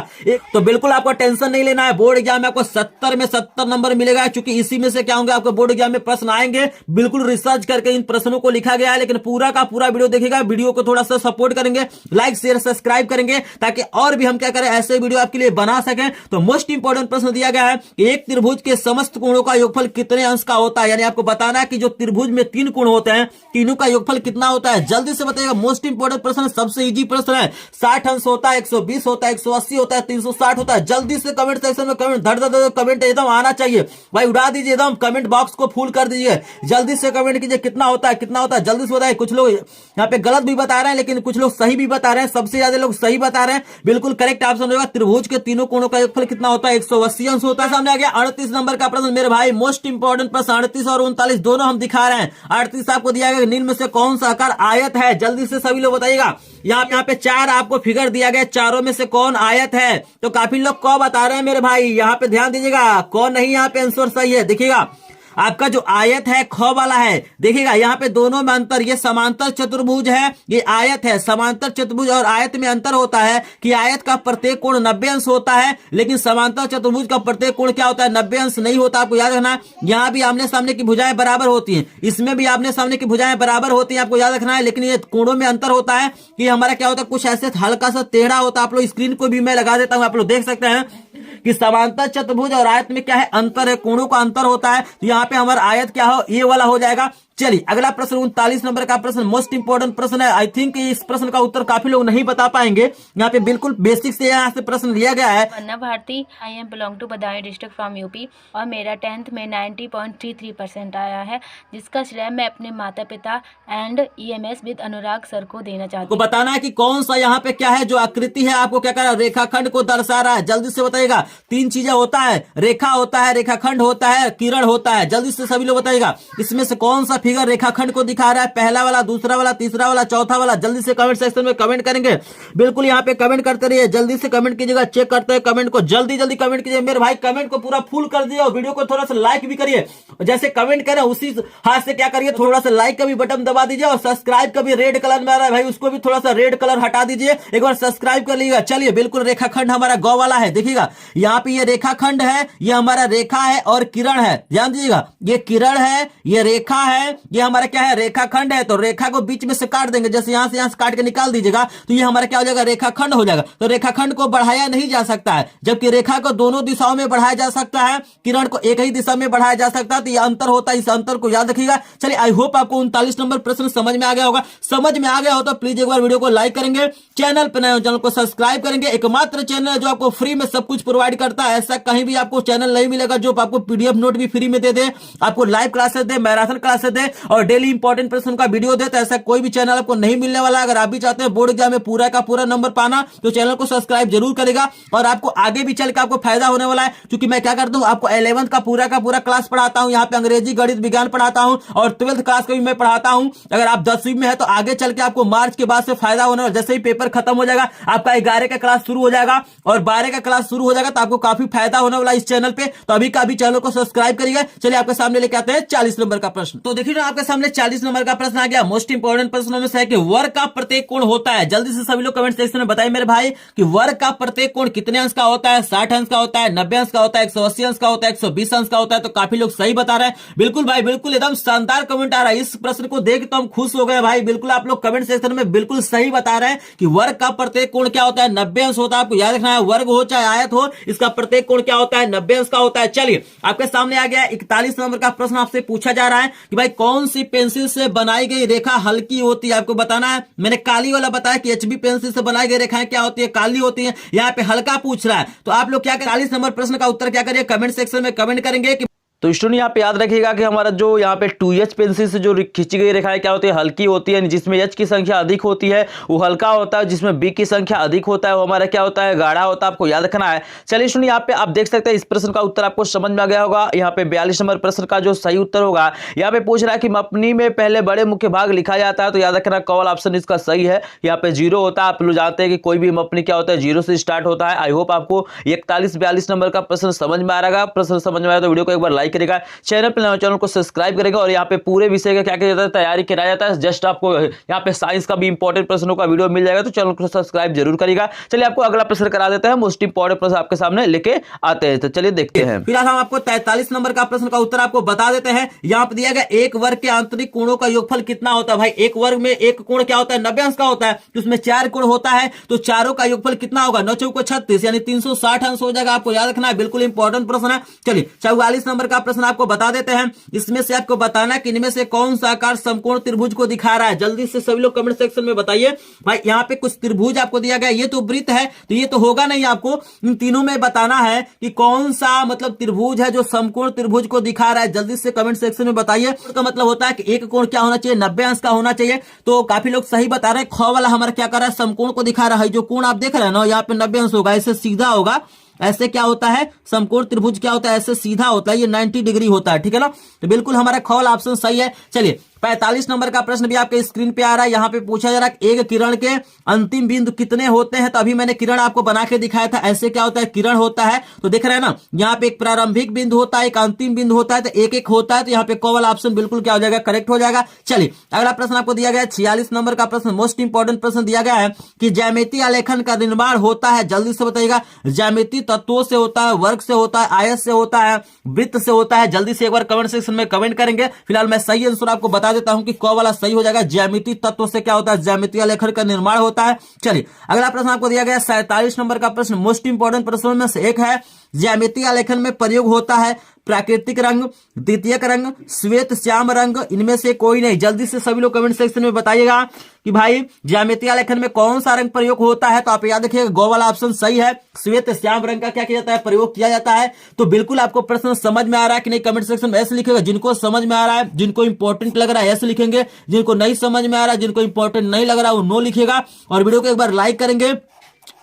तो बिल्कुल आपको टेंशन नहीं लेना है, बोर्ड एग्जाम में आपको 70 में 70 नंबर मिलेगा, क्योंकि इसी में से क्या होंगे आपको बोर्ड एग्जाम में प्रश्न आएंगे। बिल्कुल रिसर्च करके इन प्रश्नों को लिखा गया है, लेकिन पूरा का पूरा वीडियो देखिएगा, वीडियो को थोड़ा सा सपोर्ट करेंगे, लाइक शेयर सब्सक्राइब करेंगे, ताकि और भी हम क्या करें ऐसे वीडियो आपके लिए बना सकें। तो मोस्ट इंपोर्टेंट प्रश्न दिया गया है कि एक त्रिभुज के समस्त कोणों का योगफल कितने अंश का होता है, यानी आपको बताना है कि जो त्रिभुज में 3 कोण होते हैं, तीनों का योगफल कितना होता है, जल्दी से बताइएगा। मोस्ट इंपोर्टेंट प्रश्न, सबसे इजी प्रश्न है। 60 अंश होता है, 120 होता है, 180 होता है, 360 होता है। जल्दी से कमेंट सेक्शन में कमेंट धड़ धड़ कमेंट एकदम आना चाहिए भाई, उड़ा दीजिए एकदम, कमेंट बॉक्स को फुल कर दीजिए, जल्दी से कमेंट कीजिए कितना होता है, कितना होता है, जल्दी से बताइए। कुछ लोग यहाँ पे गलत भी बता रहे हैं, लेकिन कुछ लोग सही भी बता रहे हैं, सबसे ज्यादा लोग सही बता रहे हैं। बिल्कुल करेक्ट ऑप्शन होगा, त्रिभुज के तीनों कोणों का योगफल कितना होता है, 180 अंश होता है। सामने आ गया 38 नंबर का प्रश्न मेरे भाई, मोस्ट इंपोर्टेंट प्रश्न। 38 और 39 दोनों हम दिखा रहे हैं। 38 आपको दिया गया, निम्न में से कौन सा आकार आयत है, जल्दी से सभी लोग बताइएगा। यहाँ पे 4 आपको फिगर दिया गया, चारों में से कौन आयत है, तो काफी लोग कौन बता रहे हैं मेरे भाई, यहाँ पे ध्यान दीजिएगा, कौन नहीं यहाँ पे आंसर सही है। देखिएगा आपका जो आयत है ख वाला है, देखिएगा यहाँ पे दोनों में अंतर, ये समांतर चतुर्भुज है, ये आयत है। समांतर चतुर्भुज और आयत में अंतर होता है कि आयत का प्रत्येक कोण 90 अंश होता है, लेकिन समांतर चतुर्भुज का प्रत्येक कोण क्या होता है, 90 अंश नहीं होता। आपको याद रखना है, यहाँ भी आमने सामने की भुजाएं बराबर होती हैं, इसमें भी आमने सामने की भुजाएं बराबर होती हैं, आपको याद रखना है। लेकिन ये कोणों में अंतर होता है कि हमारा क्या होता है, कुछ ऐसे हल्का सा टेढ़ा होता है। आप लोग स्क्रीन को भी मैं लगा देता हूँ, आप लोग देख सकते हैं कि समांतर चतुर्भुज और आयत में क्या है, अंतर है, कोणों का अंतर होता है। तो यहाँ पे हमारा आयत क्या हो, ये वाला हो जाएगा। चलिए अगला प्रश्न 39 नंबर का प्रश्न, मोस्ट इंपोर्टेंट प्रश्न है। आई थिंक इस प्रश्न का उत्तर काफी लोग नहीं बता पाएंगे। यहाँ पे बिल्कुल बेसिक से यहाँ से प्रश्न लिया गया है। Vanna Bharati, I am belong to Budaun district from UP, और मेरा 10th में 90.33% आया है, जिसका श्रेय मैं अपने माता पिता and EMS with Anurag sir को देना चाहती हूँ। बताना है कि कौन सा यहाँ पे क्या है जो आकृति है, आपको क्या कर रहा है, रेखाखंड को दर्शा रहा है। जल्दी से बताइएगा। 3 चीजें होता है, रेखा होता है, रेखाखंड होता है, किरण होता है। जल्दी से सभी लोग बताइएगा इसमें से कौन सा फिगर रेखाखंड को दिखा रहा है, पहला वाला, दूसरा वाला, तीसरा वाला, चौथा वाला। जल्दी से कमेंट सेक्शन में कमेंट करेंगे, बिल्कुल यहाँ पे कमेंट करते रहिए, जल्दी से कमेंट कीजिएगा, चेक करते हैं कमेंट को, जल्दी जल्दी कमेंट कीजिए मेरे भाई, कमेंट को पूरा फुल कर दिए और वीडियो को थोड़ा सा लाइक भी करिए। जैसे कमेंट करें उसी हाथ से क्या करिए, थोड़ा सा लाइक का भी बटन दबा दीजिए, और सब्सक्राइब का भी रेड कलर में आ रहा है भाई, उसको भी थोड़ा सा रेड कलर हटा दीजिए, एक बार सब्सक्राइब कर लीजिएगा। चलिए बिल्कुल रेखाखंड हमारा गौ वाला है, देखिएगा यहाँ पे ये रेखाखंड है, ये हमारा रेखा है और किरण है। ध्यान दीजिएगा, ये किरण है, ये रेखा है, ये हमारा क्या है, रेखाखंड है। तो रेखा को बीच में से काट देंगे, जैसे यहां से काट के निकाल दीजिएगा, तो ये हमारा क्या हो जाएगा, रेखाखंड हो जाएगा। तो रेखाखंड को बढ़ाया नहीं जा सकता है, जबकि रेखा को दोनों दिशाओं में बढ़ाया जा सकता है, किरण को एक ही दिशा में बढ़ाया जा सकता है। तो ये अंतर होता है, इस अंतर को याद रखिएगा। चलिए आई होप आपको 39 नंबर प्रश्न समझ में आ गया होगा। समझ में आ गया हो तो प्लीज एक बार वीडियो को लाइक करेंगे, चैनल पर नए हो चैनल को सब्सक्राइब करेंगे। एकमात्र चैनल है जो आपको फ्री में सब कुछ प्रोवाइड करता है, ऐसा कहीं भी आपको चैनल नहीं मिलेगा जो आपको PDF नोट भी फ्री में दे दे, आपको लाइव क्लासेस दे, मैराथन क्लासेस दे और डेली इंपॉर्टेंट प्रश्न का वीडियो दे। तो ऐसा कोई भी चैनल आपको नहीं मिलने वाला। अगर आप भी चाहते हैं बोर्ड एग्जाम में पूरा का पूरा नंबर पाना, तो चैनल को सब्सक्राइब जरूर करेगा, और आपको आगे भी चल के आपको फायदा होने वाला है। क्योंकि मैं क्या करता हूं, आपको 11th का पूरा क्लास पढ़ाता हूं, यहाँ पे अंग्रेजी, गणित, विज्ञान पढ़ाता हूं, और 12th क्लास का भी मैं पढ़ाता हूं। अगर आप 10वीं में है तो आगे चल के आपको मार्च के बाद से फायदा होने वाला। जैसे ही पेपर खत्म हो जाएगा, आपका 11 का क्लास शुरू हो जाएगा और 12 का क्लास शुरू हो जाएगा, तो आपको काफी फायदा होने वाला इस चैनल पे। तो अभी का भी चैनल को सब्सक्राइब करिएगा। चलिए आपके सामने लेके आते हैं 40 नंबर का प्रश्न। तो देखिए आपके सामने 40 नंबर का प्रश्न आ गया। मोस्ट इंपोर्टेंट प्रश्नों में से है कि वर्ग का प्रत्येक कोण होता है। जल्दी से सभी लोग कमेंट सेक्शन में बताइए मेरे भाई कि वर्ग का प्रत्येक कोण कितने अंश का होता है, 60 अंश का होता है, 90 अंश का होता है, 180 अंश का होता है, 120 अंश का होता है। तो काफी लोग सही बता रहे हैं। बिल्कुल भाई, बिल्कुल एकदम शानदार कमेंट आ रहा है। इस प्रश्न को देख तो हम खुश हो गए भाई। बिल्कुल आप लोग कमेंट सेक्शन में बिल्कुल सही बता रहे हैं कि वर्ग का प्रत्येक कोण क्या होता है, 90 अंश होता है। आपको याद रखना है, वर्ग हो चाहे आयत हो, इसका प्रत्येक कोण क्या होता है, 90 अंश का होता है। चलिए आपके सामने आ गया 41 नंबर का प्रश्न। आपसे पूछा जा रहा है कि भाई कौन सी पेंसिल से बनाई गई रेखा हल्की होती है। आपको बताना है, मैंने काली वाला बताया कि HB पेंसिल से बनाई गई रेखाएं क्या होती है, काली होती है। यहाँ पे हल्का पूछ रहा है, तो आप लोग क्या करें, 40 नंबर प्रश्न का उत्तर क्या करिए, कमेंट सेक्शन में कमेंट करेंगे कि तो स्टूडेंट यहाँ पे याद रखिएगा कि हमारा जो यहाँ पे 2H पेंसिल से जो खींची गई रेखाएं क्या होती है, हल्की होती है। जिसमें H की संख्या अधिक होती है वो हल्का होता है, जिसमें B की संख्या अधिक होता है वो हमारा क्या होता है, गाढ़ा होता है। आपको याद रखना है। चलिए स्टूडेंट यहाँ पे आप देख सकते हैं इस प्रश्न का उत्तर आपको समझ में आ गया होगा। यहाँ पे 42 नंबर प्रश्न का जो सही उत्तर होगा, यहाँ पे पूछ रहा है कि मपनी में पहले बड़े मुख्य भाग लिखा जाता है। तो याद रखना कौन ऑप्शन इसका सही है। यहाँ पे 0 होता है। आप लोग जानते हैं कि कोई भी मपनी क्या होता है, 0 से स्टार्ट होता है। आई होप आपको 41-42 नंबर का प्रश्न समझ में आ रहा है। प्रश्न समझ में आया तो वीडियो को एक बार लाइक लाइक करेगा, चैनल पर चैनल को सब्सक्राइब करेगा और यहाँ पे पूरे विषय का क्या किया जाता है, तैयारी कराया जाता है। जस्ट आपको यहाँ पे साइंस का भी इंपॉर्टेंट प्रश्नों का वीडियो मिल जाएगा, तो चैनल को सब्सक्राइब जरूर करेगा। चलिए आपको अगला प्रश्न करा देते हैं, मोस्ट इंपॉर्टेंट प्रश्न आपके सामने लेके आते हैं, तो चलिए देखते हैं। फिलहाल हम आपको 43 नंबर का प्रश्न का उत्तर आपको बता देते हैं। यहाँ पे दिया गया एक वर्ग के आंतरिक कोणों का योगफल कितना होता है। भाई एक वर्ग में एक कोण क्या होता है, 90 अंश का होता है, तो उसमें 4 कोण होता है, तो चारों का योगफल कितना होगा, 9 चौको 36 यानी 360 अंश हो जाएगा। आपको याद रखना है, बिल्कुल इंपॉर्टेंट प्रश्न है। चलिए 44 नंबर का प्रश्न आपको बता देते हैं। इसमें से आपको बताना कि इनमें से कौन सा आकार समकोण त्रिभुज को दिखा रहा है। जल्दी से सभी लोग कमेंट सेक्शन में बताइए। भाई यहाँ पे कुछ त्रिभुज आपको दिया गया, ये तो वृत्त है, तो ये तो होगा नहीं। आपको इन तीनों में बताना है कि कौन सा मतलब त्रिभुज है जो समकोण त्रिभुज को दिखा रहा है। जल्दी से कमेंट सेक्शन में बताइए। इसका मतलब होता है कि एक कोण क्या होना चाहिए, 90 अंश का होना चाहिए। तो काफी लोग सही बता रहे हैं। ख वाला हमारा क्या कर रहा है, समकोण को दिखा रहा है। जो कोण आप देख रहे हैं ना, यहाँ पे 90 अंश होगा, ऐसे सीधा होगा। ऐसे क्या होता है, समकोण त्रिभुज क्या होता है, ऐसे सीधा होता है, ये 90 डिग्री होता है, ठीक है ना। तो बिल्कुल हमारा ख वाला ऑप्शन सही है। चलिए 45 नंबर का प्रश्न भी आपके स्क्रीन पे आ रहा है। यहाँ पे पूछा जा रहा है एक किरण के अंतिम बिंदु कितने होते हैं। तो अभी मैंने किरण आपको बना के दिखाया था। ऐसे क्या होता है, किरण होता है, तो देख रहे हैं ना, यहाँ पे एक प्रारंभिक बिंदु होता है, एक अंतिम बिंदु होता है, तो एक एक होता है। तो यहाँ पे क वाला ऑप्शन बिल्कुल क्या हो जाएगा, करेक्ट हो जाएगा। चलिए अगला प्रश्न आपको दिया गया है 46 नंबर का प्रश्न, मोस्ट इंपॉर्टेंट प्रश्न दिया गया है कि ज्यामितीय आलेखन का निर्माण होता है। जल्दी से बताइएगा। ज्यामितीय तत्वों से होता है, वर्ग से होता है, आयत से होता है, वृत्त से होता है। जल्दी से एक बार कमेंट सेक्शन में कमेंट करेंगे। फिलहाल मैं सही आंसर आपको बता देता हूं कि क वाला सही हो जाएगा। ज्यामितीय तत्व से क्या होता है, ज्यामितीय आलेखन का निर्माण होता है। चलिए अगला प्रश्न आपको दिया गया 47 नंबर का प्रश्न, मोस्ट इंपॉर्टेंट प्रश्नों में से एक है। ज्यामितीय आलेखन में प्रयोग होता है प्राकृतिक रंग, द्वितीयक रंग, श्वेत श्याम रंग, इनमें से कोई नहीं। जल्दी से सभी लोग कमेंट सेक्शन में बताइएगा कि भाई ज्यामितीय आलेखन में कौन सा रंग प्रयोग होता है। तो आप याद रखिएगा, गो वाला ऑप्शन सही है। श्वेत श्याम रंग का क्या किया जाता है, प्रयोग किया जाता है। तो बिल्कुल आपको प्रश्न समझ में आ रहा है कि नहीं, कमेंट सेक्शन में ऐसे लिखेगा। जिनको समझ में आ रहा है, जिनको इंपॉर्टेंट लग रहा है ऐसे लिखेंगे, जिनको नहीं समझ में आ रहा है, जिनको इंपॉर्टेंट नहीं लग रहा है वो नो लिखेगा। और वीडियो को एक बार लाइक करेंगे।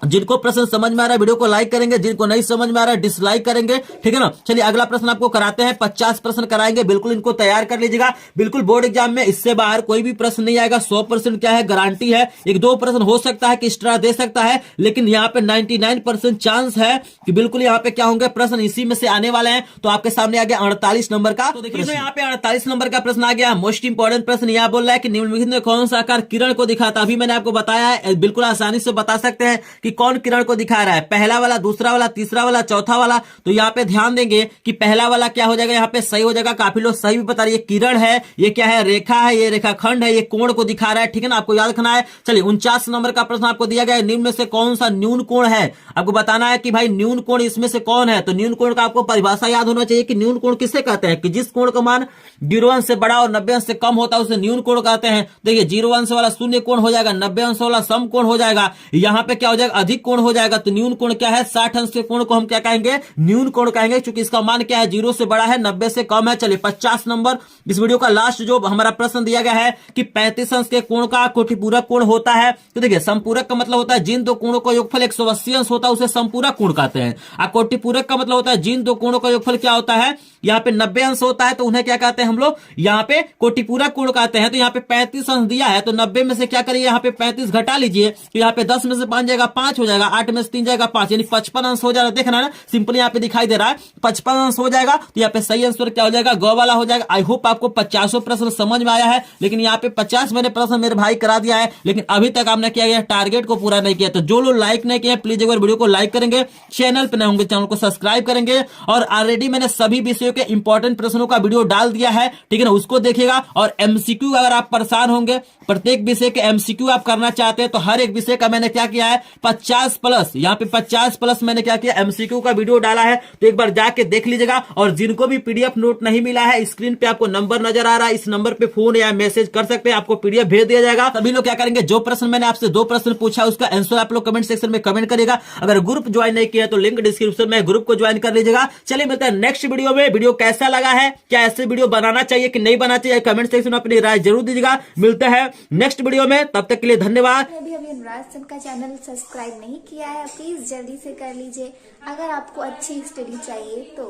जिनको प्रश्न समझ में आ रहा है वीडियो को लाइक करेंगे, जिनको नहीं समझ में आ रहा है डिसलाइक करेंगे, ठीक है ना। चलिए अगला प्रश्न आपको कराते हैं। 50 प्रश्न कराएंगे, बिल्कुल इनको तैयार कर लीजिएगा। बिल्कुल बोर्ड एग्जाम में इससे बाहर कोई भी प्रश्न नहीं आएगा। 100% क्या है, गारंटी है। एक दो प्रश्न हो सकता है कि एक्स्ट्रा दे सकता है, लेकिन यहाँ पे 99% चांस है कि बिल्कुल यहाँ पे क्या होंगे, प्रश्न इसी में से आने वाले हैं। तो आपके सामने आ गया 48 नंबर का। तो देखिए यहाँ पे 48 नंबर का प्रश्न आ गया। मोस्ट इंपॉर्टेंट प्रश्न यहाँ बोल रहा है कि निम्नलिखित में कौन सा आकार किरण को दिखाता। अभी मैंने आपको बताया है, बिल्कुल आसानी से बता सकते हैं कि कौन किरण को दिखा रहा है, पहला वाला, दूसरा वाला, तीसरा वाला, चौथा वाला। तो यहाँ पे ध्यान देंगे कि पहला वाला क्या हो जाएगा, यहाँ पे सही हो जाएगा। काफी लोग सही भी बता रहे हैं। ये किरण है, ये क्या है, रेखा है, ये रेखाखंड है, ये कोण को दिखा रहा है, ठीक है ना। आपको याद रखना है। चलिए 49 नंबर का प्रश्न आपको दिया गया है, निम्न में से कौन सा न्यून कोण है। आपको बताना है कि भाई न्यून कोण इसमें से कौन है। तो न्यून कोण का आपको परिभाषा याद होना चाहिए कि न्यून कोण किसे कहते हैं, कि जिस कोण का मान 0 अंश से बड़ा और 90 अंश से कम होता है उसे न्यून कोण कहते हैं। देखिए 0 अंश वाला शून्य कोण हो जाएगा, 90 अंश वाला सम कोण हो जाएगा, यहाँ पे क्या हो जाएगा, अधिक कोण हो जाएगा। तो न्यून कोण क्या है, 60 अंश के कोण को हम क्या कहेंगे, न्यून कोण कहेंगे, क्योंकि इसका मान क्या है, 0 से बड़ा है, 90 से कम है। चलिए 50 नंबर इस वीडियो का लास्ट जो हमारा प्रश्न दिया गया है कि 35 अंश के कोण का कोटिपूरक कोण होता है। तो देखिए समपूरक का मतलब होता है जिन दो कोणों का योगफल 180 अंश होता है उसे समपूरक कोण कहते हैं। और कोटिपूरक का मतलब होता है जिन दो कोणों का योगफल क्या होता है, यहाँ पे 90 अंश होता है, तो उन्हें क्या कहते हैं हम लोग, यहाँ पे कोटिपूरक कोण कहते हैं। तो यहाँ पे 35 अंश दिया है, तो 90 में से क्या करिए, यहाँ पे 35 घटा लीजिए, तो यहाँ पे 10 में से 5 जाएगा 5 हो जाएगा, 8 में से 3 जाएगा 5, यानी 55 अंश हो जाएगा। देखना ना, सिंपली यहाँ पे दिखाई दे रहा है 55 अंश हो जाएगा। तो यहाँ पे सही आंसर क्या हो जाएगा, ग वाला हो जाएगा। आई होप आपको 50 प्रश्न समझ में आया है, लेकिन यहाँ पे 50 मैंने प्रश्न मेरे भाई करा दिया है, लेकिन अभी तक आपने क्या किया, टारगेट को पूरा नहीं किया। तो जो लोग लाइक नहीं किए प्लीज एक बार वीडियो को लाइक करेंगे, चैनल पे नए होंगे चैनल को सब्सक्राइब करेंगे। और ऑलरेडी मैंने सभी विषयों के इंपॉर्टेंट प्रश्नों का वीडियो डाल दिया है, ठीक है ना, उसको देखिएगा। और एमसीक्यू अगर आप परेशान होंगे, प्रत्येक विषय के एमसीक्यू आप करना चाहते हैं, तो हर एक विषय का मैंने क्या किया है 50+, यहाँ पे 50+ मैंने क्या किया, एमसीक्यू का वीडियो डाला है। तो एक बार जाके देख लीजिएगा। और जिनको भी पीडीएफ नोट नहीं मिला है, स्क्रीन पे आपको नंबर नजर आ रहा है, इस नंबर पे फोन या मैसेज कर सकते हैं, आपको पीडीएफ भेज दिया जाएगा। सभी लोग क्या करेंगे, जो प्रश्न मैंने आपसे 2 प्रश्न पूछा उसका आंसर आप लोग कमेंट सेक्शन में कमेंट करिएगा। अगर ग्रुप ज्वाइन नहीं किया तो लिंक डिस्क्रिप्शन में, ग्रुप को ज्वाइन कर लीजिएगा। चलिए मिलते हैं नेक्स्ट वीडियो में। वीडियो कैसा लगा है, क्या ऐसे वीडियो बनाना चाहिए कि नहीं बनाना चाहिए, कमेंट सेक्शन में अपनी राय जरूर दीजिएगा। मिलते हैं नेक्स्ट वीडियो में, तब तक के लिए धन्यवाद। अभी अनुराग सर का चैनल सब्सक्राइब नहीं किया है, प्लीज जल्दी से कर लीजिए। अगर आपको अच्छी स्टडी चाहिए तो